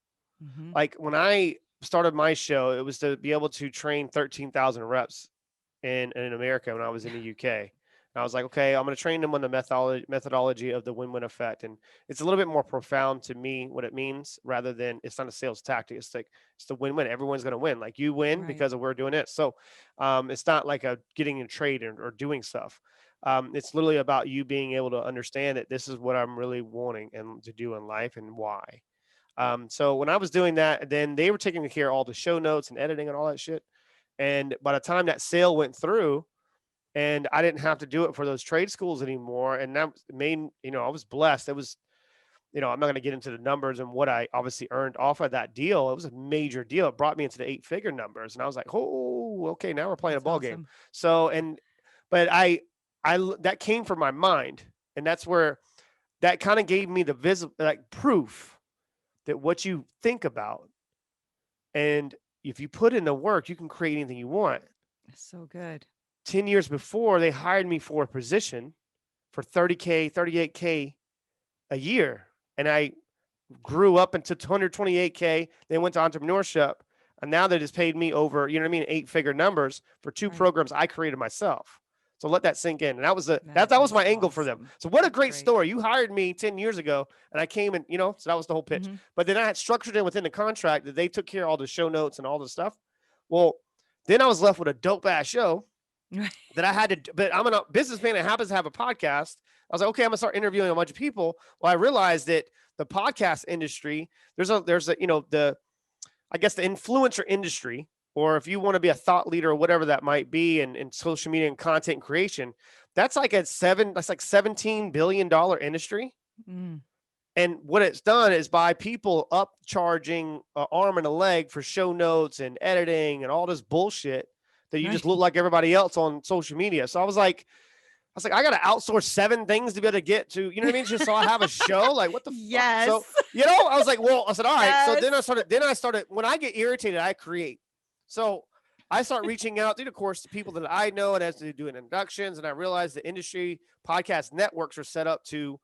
S1: Hmm.
S2: like when I started my show, it was to be able to train 13,000 reps in America when I was in the UK. And I was like, okay, I'm going to train them on the methodology of the win-win effect, and it's a little bit more profound to me what it means, rather than it's not a sales tactic. It's like it's the win-win. Everyone's going to win. Like, you win
S1: Right.
S2: because of we're doing it. So it's not like a getting in trade or doing stuff. It's literally about you being able to understand that this is what I'm really wanting and to do in life and why. So when I was doing that, then they were taking care of all the show notes and editing and all that shit. And by the time that sale went through, and I didn't have to do it for those trade schools anymore, and that made, I was blessed. It was, I'm not going to get into the numbers and what I obviously earned off of that deal. It was a major deal. It brought me into the 8-figure numbers, and I was like, oh, okay, now we're playing a
S1: That's
S2: ball game.
S1: awesome.
S2: So, but that came from my mind, and that's where that kind of gave me the visible, like, proof that what you think about, and if you put in the work, you can create anything you want.
S1: That's so good.
S2: 10 years before, they hired me for a position for 30K, 38K a year. And I grew up into 228K. They went to entrepreneurship. And now they just paid me over, 8-figure numbers for 2
S1: Right.
S2: programs I created myself. So let that sink in. And that was that
S1: That
S2: was
S1: is
S2: my angle for them.
S1: awesome.
S2: So what a
S1: That's
S2: great
S1: great.
S2: story. You hired me 10 years ago, and I came and, so that was the whole pitch.
S1: Mhm.
S2: But then I had structured it within the contract that they took care of all the show notes and all the stuff. Well, then I was left with a dope ass show that I had to, but I'm a businessman that happens to have a podcast. I was like, okay, I'm gonna start interviewing a bunch of people. Well, I realized that the podcast industry, there's a, I guess the influencer industry, or if you want to be a thought leader or whatever that might be in social media and content creation, that's like $17 billion industry.
S1: Mm.
S2: And what it's done is by people upcharging an arm and a leg for show notes and editing and all this bullshit that you just look like everybody else on social media. So I was like, I got to outsource 7 things to be able to get to, you know what I mean? Just so I have a show. Like, what the
S1: Yes.
S2: fuck? So, I was like, well, I said, all right. Yes. So then I started, when I get irritated, I create. So I start reaching out through the course to people that I know and as to doing inductions. And I realized the industry podcast networks are set up to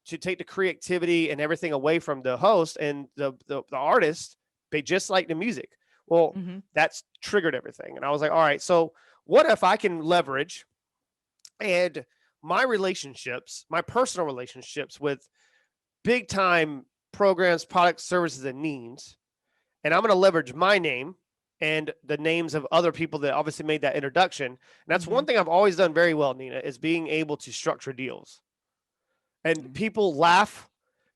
S2: take the creativity and everything away from the host and the artist, but just like the music. Well, that's triggered everything. And I was like, all right, so what if I can leverage and my relationships, my personal relationships with big time programs, products, services, and needs, and I'm going to leverage my name and the names of other people that obviously made that introduction. And that's one thing I've always done very well, Neena, is being able to structure deals. And people laugh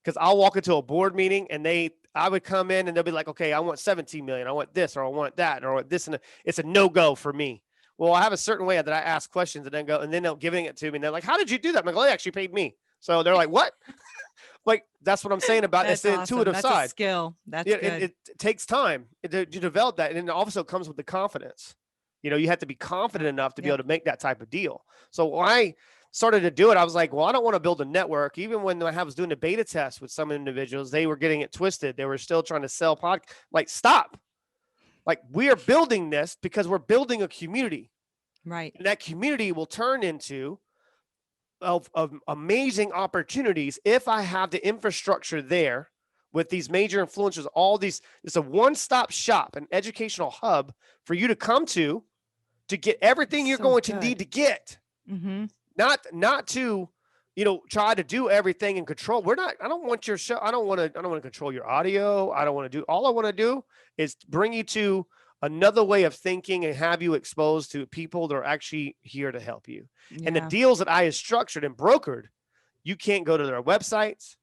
S2: because I'll walk into a board meeting and I would come in and they'll be like, okay, I want 17 million. I want this, or I want that, or I want this. And it's a no-go for me. Well, I have a certain way that I ask questions and then they'll giving it to me. And they're like, how did you do that? I'm like, well, they actually paid me. So they're like, what? Like, that's what I'm saying about it's the awesome. Intuitive
S1: that's
S2: side.
S1: A skill. That's good.
S2: It takes time to develop that. And then it also comes with the confidence. You have to be confident enough to be able to make that type of deal. So when I started to do it, I was like, well, I don't want to build a network. Even when I was doing a beta test with some individuals, they were getting it twisted. They were still trying to sell like, stop. Like, we are building this because we're building a community.
S1: Right.
S2: And that community will turn into of amazing opportunities if I have the infrastructure there with these major influencers, all these. It's a one-stop shop, an educational hub for you to come to get everything you're going to need to get. Not to, try to do everything and control. I don't want your show. I don't want to control your audio. I don't want to do, all I want to do is bring you to another way of thinking and have you exposed to people that are actually here to help you. Yeah. And the deals that I have structured and brokered, you can't go to their websites.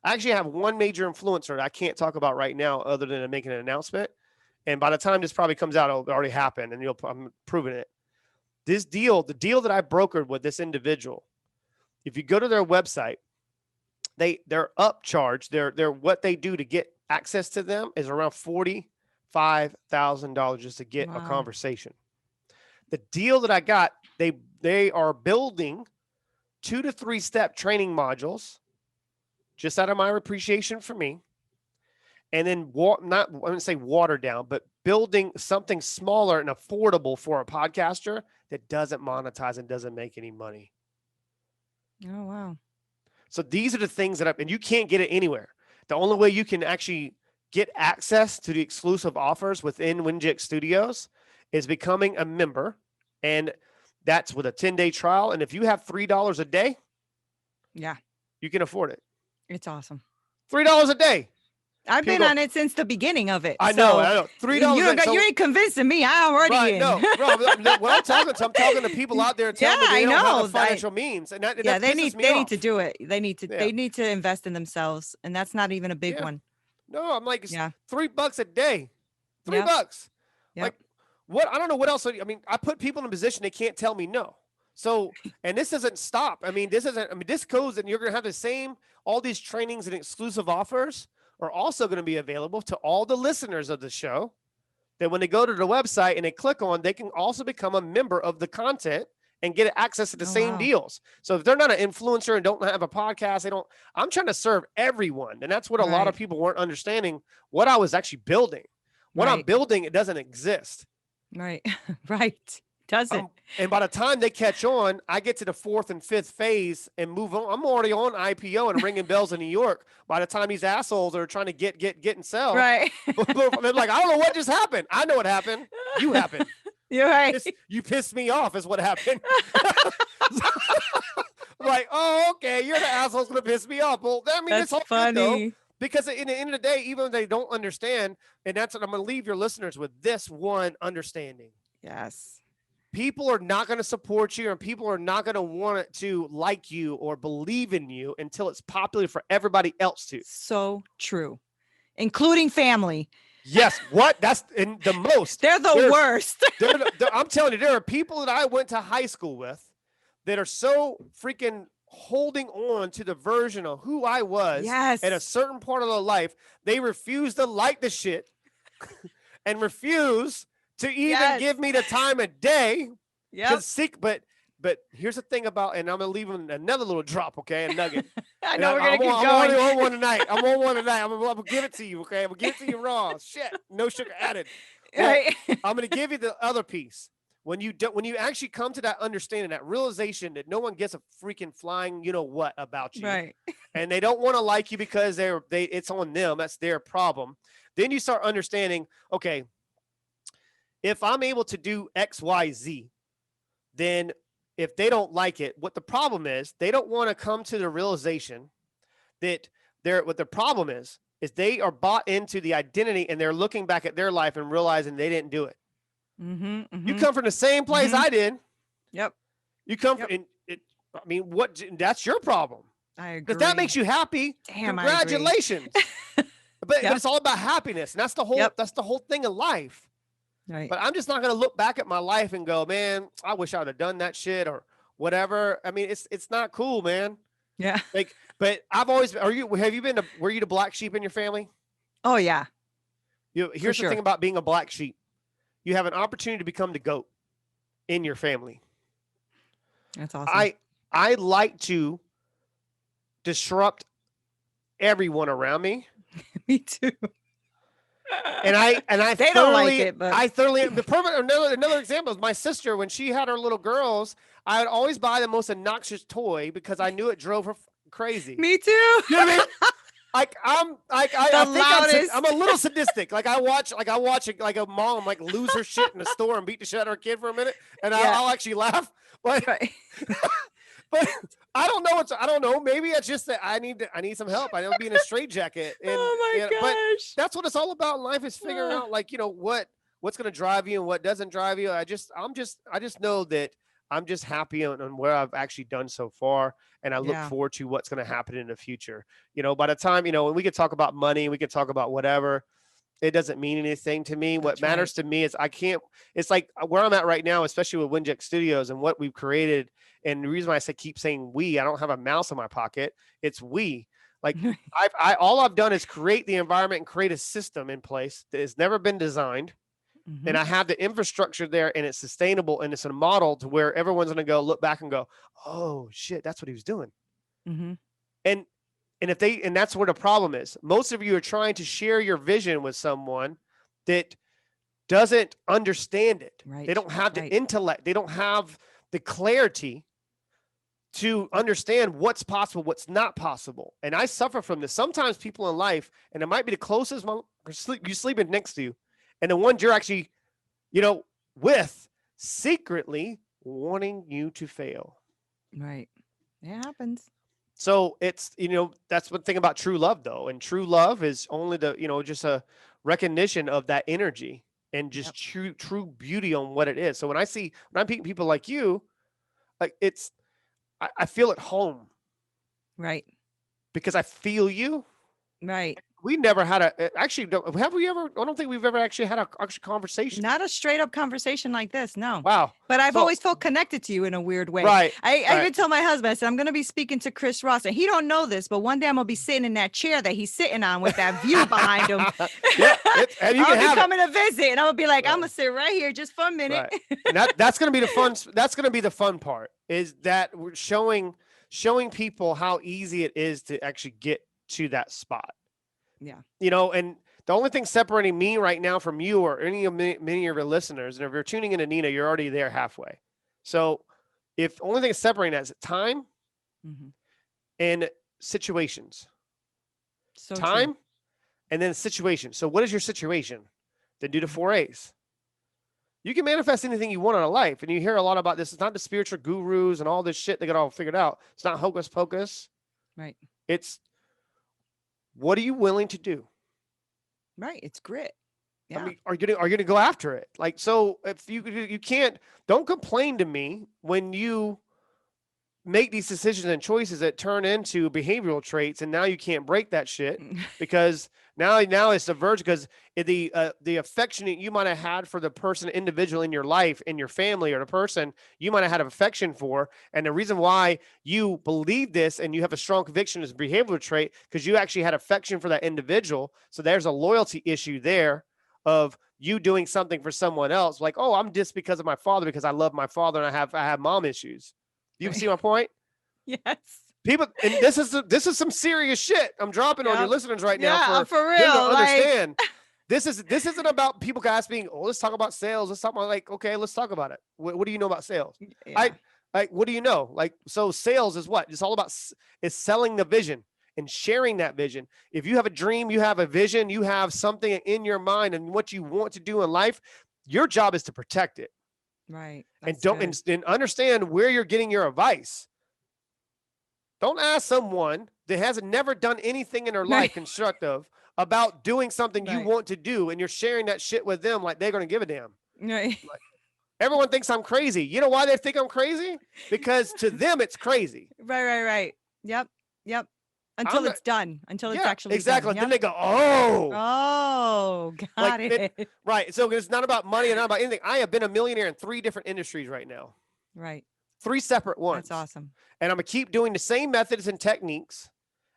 S2: I actually have one major influencer that I can't talk about right now other than making an announcement. And by the time this probably comes out, it'll already happen, and I'm proving it. The deal that I brokered with this individual, if you go to their website, they're upcharged. They're what they do to get access to them is around $45,000 just to get a conversation. The deal that I got, they are building 2 to 3 step training modules just out of my appreciation for me. And then I wouldn't say watered down, but building something smaller and affordable for a podcaster that doesn't monetize and doesn't make any money.
S1: Oh, wow.
S2: So these are the things and you can't get it anywhere. The only way you can actually get access to the exclusive offers within Winject Studios is becoming a member. And that's with a 10-day trial. And if you have $3 a day, you can afford it.
S1: It's awesome.
S2: $3 a day.
S1: I've
S2: People
S1: been
S2: go,
S1: on it since the beginning of it.
S2: I
S1: So
S2: know, $3.
S1: you don't got, you ain't convincing me. I already
S2: Right,
S1: in.
S2: no. When I'm talking to people out there
S1: Yeah,
S2: telling me they
S1: I
S2: don't have the
S1: know.
S2: financial means, and
S1: Yeah,
S2: that pisses me
S1: they need to
S2: off.
S1: do it.
S2: Yeah,
S1: They need to invest in themselves, and that's not even a big
S2: yeah.
S1: one.
S2: No, I'm like, it's
S1: Yeah.
S2: $3 a day. Three
S1: Yep.
S2: bucks.
S1: Yep.
S2: Like, what? I don't know what else. I mean, I put people in a position they can't tell me no. So, and this doesn't stop. I mean, this goes, and you're going to have the same, all these trainings and exclusive offers are also going to be available to all the listeners of the show. That when they go to the website and they click on, they can also become a member of the content and get access to the
S1: Oh
S2: same
S1: wow.
S2: deals. So if they're not an influencer and don't have a podcast, I'm trying to serve everyone. And that's what a lot
S1: Right.
S2: of people weren't understanding what I was actually building. What I'm
S1: Right.
S2: building, it doesn't exist.
S1: Right. Right. Doesn't.
S2: And by the time they catch on, I get to the 4th and 5th phase and move on. I'm already on IPO and ringing bells in New York. By the time these assholes are trying to get and sell,
S1: Right.
S2: they're like, I don't know what just happened. I know what happened. You happened.
S1: You're right.
S2: You pissed me off is what happened. I'm like, oh, okay, you're the asshole's gonna piss me off. Well, I mean,
S1: That's
S2: it's all good though,
S1: funny.
S2: because in the end of the day, even if they don't understand, and that's what I'm gonna leave your listeners with this one understanding.
S1: Yes.
S2: People are not going to support you, and people are not going to want to like you or believe in you until it's popular for everybody else to.
S1: So true. Including family.
S2: Yes. What? That's in the most.
S1: They're the worst.
S2: I'm telling you, there are people that I went to high school with that are so freaking holding on to the version of who I was
S1: Yes.
S2: at a certain part of their life. They refuse to like the shit and refuse to even give me the time of day.
S1: Yeah.
S2: But here's the thing about, and I'm gonna leave them another little drop, okay, a nugget.
S1: I know we're gonna
S2: I'm
S1: keep
S2: only
S1: going.
S2: on one tonight. I'm on one tonight. I'm gonna give it to you, okay? I'm gonna give it to you raw. Shit, no sugar added. Well,
S1: Right.
S2: I'm gonna give you the other piece. When you actually come to that understanding, that realization that no one gets a freaking flying, you know what, about you,
S1: Right.
S2: and they don't want to like you because it's on them. That's their problem. Then you start understanding, okay, if I'm able to do X, Y, Z, then if they don't like it, what the problem is, they don't want to come to the realization that what the problem is they are bought into the identity, and they're looking back at their life and realizing they didn't do it.
S1: Mm-hmm, mm-hmm.
S2: You come from the same place I did.
S1: Yep.
S2: You come from it. I mean, that's your problem.
S1: I agree.
S2: Because that makes you happy.
S1: Damn,
S2: congratulations. but it's all about happiness, and that's the whole thing of life.
S1: Right.
S2: But I'm just not going to look back at my life and go, man, I wish I would have done that shit or whatever. I mean, it's not cool, man.
S1: Yeah.
S2: Like, but were you the black sheep in your family?
S1: Oh yeah.
S2: Here's the thing about being a black sheep. You have an opportunity to become the goat in your family.
S1: That's awesome.
S2: I like to disrupt everyone around me.
S1: Me too.
S2: And I
S1: they
S2: thoroughly,
S1: don't like it, but
S2: I thoroughly another example is my sister. When she had her little girls, I would always buy the most obnoxious toy because I knew it drove her crazy.
S1: Me too.
S2: You know what I mean? Like I think I'm a little sadistic. Like I watch like a mom like lose her shit in the store and beat the shit out of her kid for a minute, and I'll actually laugh. But but I don't know. Maybe it's just that I need some help. I don't be in a straitjacket.
S1: Oh my gosh!
S2: But that's what it's all about in life, is figuring out, like, what's going to drive you and what doesn't drive you. I just know that I'm just happy on where I've actually done so far, and I look forward to what's going to happen in the future. By the time, when we could talk about money, we could talk about whatever. It doesn't mean anything to me. What matters to me is it's like where I'm at right now, especially with Winject Studios and what we've created. And the reason why I keep saying we, I don't have a mouse in my pocket. It's we. Like all I've done is create the environment and create a system in place that has never been designed. Mm-hmm. And I have the infrastructure there, and it's sustainable, and it's a model to where everyone's going to look back and go, oh shit, that's what he was doing. Mm-hmm. And that's where the problem is. Most of you are trying to share your vision with someone that doesn't understand it. Right. They don't have the intellect. They don't have the clarity to understand what's possible, what's not possible. And I suffer from this. Sometimes people in life, and it might be the closest you sleeping next to you, and the ones you're actually, with, secretly wanting you to fail.
S1: Right. It happens.
S2: So it's, that's one thing about true love though. And true love is only just a recognition of that energy and just
S1: Yep.
S2: true beauty on what it is. So when I meet people like you, like I feel at home
S1: Right.
S2: because I feel you.
S1: Right.
S2: We never had actually, have we ever, I don't think we've ever actually had a actual conversation.
S1: Not a straight up conversation like this, no.
S2: Wow.
S1: But I've
S2: So,
S1: always felt connected to you in a weird way.
S2: right,
S1: I
S2: right.
S1: even tell my husband, I said, I'm going to be speaking to Chris Ross, and he don't know this, but one day I'm going to be sitting in that chair that he's sitting on with that view behind him.
S2: Yeah, and you
S1: I'll
S2: can
S1: be
S2: have
S1: coming to visit, and I'm going to be like, I'm
S2: Right.
S1: going to sit right here just for a minute.
S2: Right. And that's going to be the fun. That's going to be the fun part, is that we're showing people how easy it is to actually get to that spot.
S1: Yeah.
S2: And the only thing separating me right now from you or any of many of your listeners, and if you're tuning into Neena, you're already there halfway. So if only thing separating that is time and situations.
S1: So
S2: Time
S1: true.
S2: and then situation. So what is your situation? Then do the 4A's. You can manifest anything you want in a life. And you hear a lot about this. It's not the spiritual gurus and all this shit they got all figured out. It's not hocus pocus.
S1: Right.
S2: It's, what are you willing to do?
S1: Right. It's grit. Yeah.
S2: I mean, are you gonna go after it? Like, so if you can't, don't complain to me when you make these decisions and choices that turn into behavioral traits, and now you can't break that shit because now it's the verge, because the affection that you might have had for the person, individual in your life, in your family, or the person you might have had affection for, and the reason why you believe this and you have a strong conviction is a behavioral trait because you actually had affection for that individual. So there's a loyalty issue there of you doing something for someone else, like, oh, I'm just because of my father, because I love my father and I have mom issues. You see my point?
S1: Yes.
S2: People, and this is some serious shit I'm dropping on your listeners right now
S1: for
S2: them to
S1: real.
S2: understand. This isn't about people guys being, oh, let's talk about sales. Let's talk about, like, okay, let's talk about it. What do you know about sales?
S1: Yeah.
S2: What do you know? Like, so sales is what? It's all about is selling the vision and sharing that vision. If you have a dream, you have a vision, you have something in your mind and what you want to do in life, your job is to protect it.
S1: Right.
S2: And and understand where you're getting your advice. Don't ask someone that hasn't never done anything in their life constructive about doing something you want to do, and you're sharing that shit with them like they're going to give a damn.
S1: Right.
S2: Like, everyone thinks I'm crazy. You know why they think I'm crazy? Because to them it's crazy.
S1: Right. Yep. Until it's done. Until it's actually
S2: exactly.
S1: done.
S2: Then they go, oh.
S1: Oh, got it.
S2: Right. So it's not about money and not about anything. I have been a millionaire in 3 different industries right now.
S1: Right.
S2: 3 separate ones.
S1: That's awesome.
S2: And I'm going to keep doing the same methods and techniques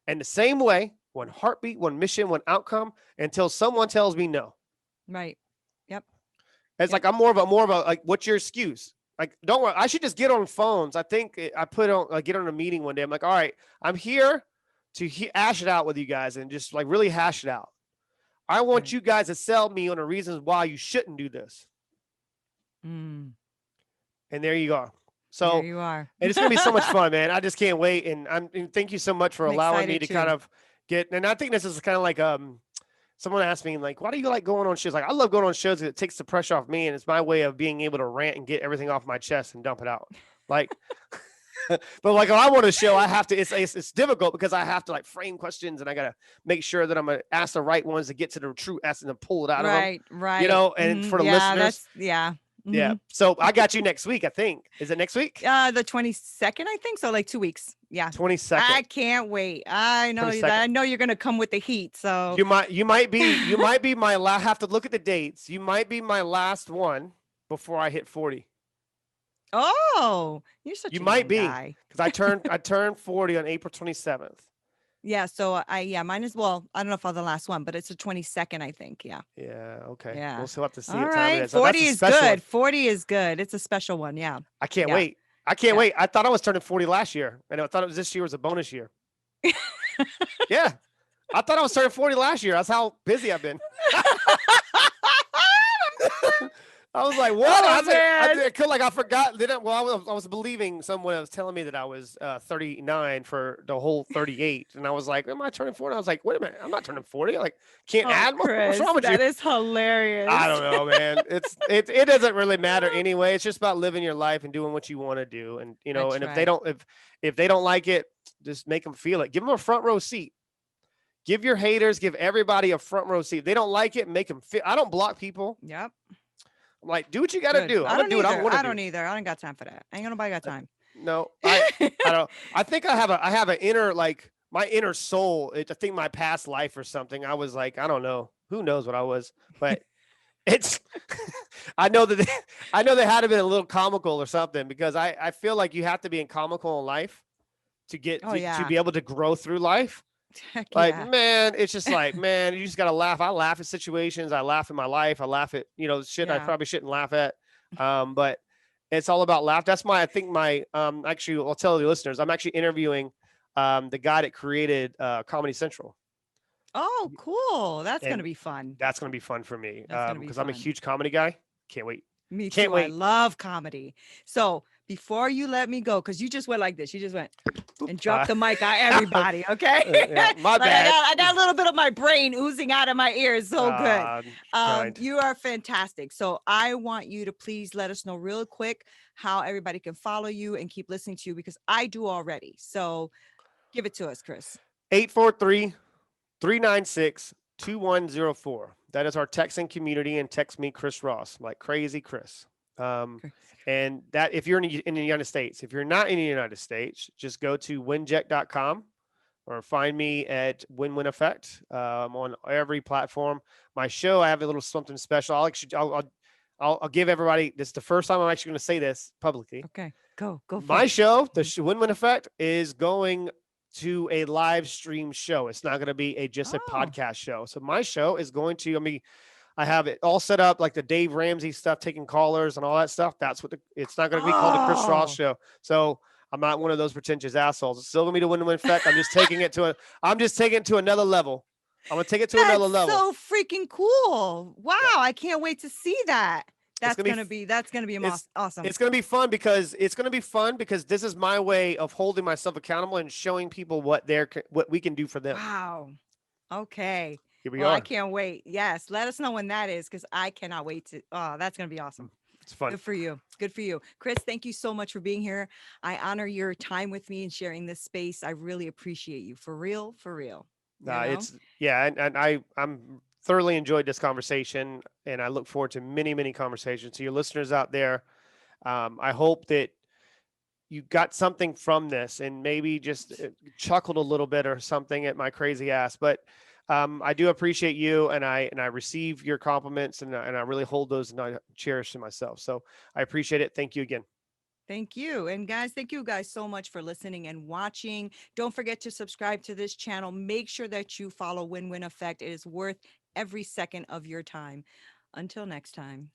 S2: and the same way, one heartbeat, one mission, one outcome, until someone tells me no.
S1: Right. Yep.
S2: It's like, I'm more of a, like, what's your excuse? Like, don't worry. I should just get on phones. I think I get on a meeting one day. I'm like, all right, I'm here to hash it out with you guys and just like really hash it out. I want you guys to sell me on the reasons why you shouldn't do this. And there you go. So
S1: there you are.
S2: And it's going to be so much fun, man. I just can't wait. And thank you so much for allowing me to kind of get, and I think this is kind of like, someone asked me, like, why do you like going on shows? Like, I love going on shows because it takes the pressure off me. And it's my way of being able to rant and get everything off my chest and dump it out. Like, but like, when I want a show, I have to, it's difficult because I have to like frame questions and I got to make sure that I'm going to ask the right ones to get to the true essence and pull it out of them.
S1: Right.
S2: And for the listeners.
S1: Yeah.
S2: Yeah. So I got you next week, I think. Is it next week?
S1: The 22nd, I think. So like 2 weeks. Yeah.
S2: 22nd.
S1: I can't wait. I know
S2: 22nd.
S1: that. I know you're going to come with the heat. So
S2: you might be my last, have to look at the dates. You might be my last one before I hit 40.
S1: Oh, you're such a
S2: might be
S1: guy.
S2: because I turned 40 on April 27th.
S1: Yeah. So mine is, well, I don't know if I'm the last one, but it's the 22nd, I think. Yeah.
S2: Yeah. Okay.
S1: Yeah.
S2: We'll still have to see.
S1: All right. 40 is good. One. 40 is good. It's a special one. Yeah.
S2: I can't wait. I can't wait. I thought I was turning 40 last year, and I thought it was this year was a bonus year. Yeah. I thought I was turning 40 last year. That's how busy I've been. I was like, what? I forgot. I was believing someone was telling me that I was 39 for the whole 38. And I was like, am I turning 40? I was like, wait a minute. I'm not turning 40. I like, can't add more.
S1: Chris,
S2: what's wrong with you?
S1: That is hilarious.
S2: I don't know, man. It doesn't really matter anyway. It's just about living your life and doing what you want to do. And, and if they don't like it, just make them feel it. Give them a front row seat. Give your haters, give everybody a front row seat. If they don't like it, make them feel. I don't block people.
S1: Yep.
S2: I'm like, do what you got to
S1: Good.
S2: do. I'm
S1: I
S2: gonna
S1: don't
S2: do what I
S1: either.
S2: want to
S1: I
S2: do.
S1: don't either. I don't got time for that. Ain't nobody got time.
S2: No, I don't. I think I have an inner, like, my inner soul. I think my past life or something. I was like, I don't know. Who knows what I was, but it's. I know that I know they had to be a little comical or something, because I feel like you have to be in comical in life to get
S1: Oh
S2: to
S1: yeah.
S2: be able to grow through life.
S1: Heck
S2: Like,
S1: yeah.
S2: man, it's just like, man, you just gotta laugh. I laugh at situations. I laugh at my life. I laugh at, shit I
S1: Yeah.
S2: probably shouldn't laugh at. But it's all about laugh. That's my, I think my, actually, I'll tell the listeners, I'm actually interviewing the guy that created Comedy Central,
S1: Oh, cool. That's gonna
S2: and
S1: be fun.
S2: that's gonna be fun for me,
S1: That's gonna be
S2: because I'm a
S1: fun.
S2: huge comedy guy. Can't wait.
S1: Me
S2: Can't
S1: too. I
S2: wait.
S1: love comedy. So before you let me go, because you just went like this, you just went and dropped the mic on everybody. Okay.
S2: Yeah, my
S1: Like
S2: bad.
S1: I got a little bit of my brain oozing out of my ears. So good.
S2: Kind.
S1: You are fantastic. So I want you to please let us know real quick how everybody can follow you and keep listening to you, because I do already. So give it to us, Chris.
S2: 843-396-2104. That is our texting community, and text me Chris Ross, like crazy Chris.
S1: Okay.
S2: And that, if you're in the United States, if you're not in the United States, just go to winject.com or find me at Win-Win Effect. On every platform. My show, I have a little something special. I'll give everybody, this is the first time I'm actually going to say this publicly.
S1: Okay. Go for
S2: My
S1: it.
S2: show, the Win-Win Effect, is going to a live stream show. It's not going to be just a
S1: Oh.
S2: podcast show. So my show is going to, I have it all set up like the Dave Ramsey stuff, taking callers and all that stuff. That's what it's not going to be called the Chris Ross
S1: Oh.
S2: show. So I'm not one of those pretentious assholes. It's still going to be the Win-Win Effect. I'm just taking it to another level. I'm going to take it to another
S1: That's
S2: level.
S1: so freaking cool. Wow.
S2: Yeah.
S1: I can't wait to see that. That's
S2: gonna
S1: gonna be awesome.
S2: It's going to be fun because this is my way of holding myself accountable and showing people what we can do for them.
S1: Wow. Okay.
S2: Here we
S1: Well, I
S2: are.
S1: can't wait. Yes. Let us know when that is, because I cannot wait to. Oh, that's going to be awesome.
S2: It's fun.
S1: Good for you. Good for you. Chris, thank you so much for being here. I honor your time with me and sharing this space. I really appreciate you. For real, for real. You know?
S2: And I'm thoroughly enjoyed this conversation, and I look forward to many, many conversations. To your listeners out there, I hope that you got something from this and maybe just chuckled a little bit or something at my crazy ass. But I do appreciate you, and I receive your compliments, and I really hold those and I cherish them myself. So I appreciate it. Thank you again.
S1: Thank you. And guys, thank you guys so much for listening and watching. Don't forget to subscribe to this channel. Make sure that you follow Win-Win Effect. It is worth every second of your time. Until next time.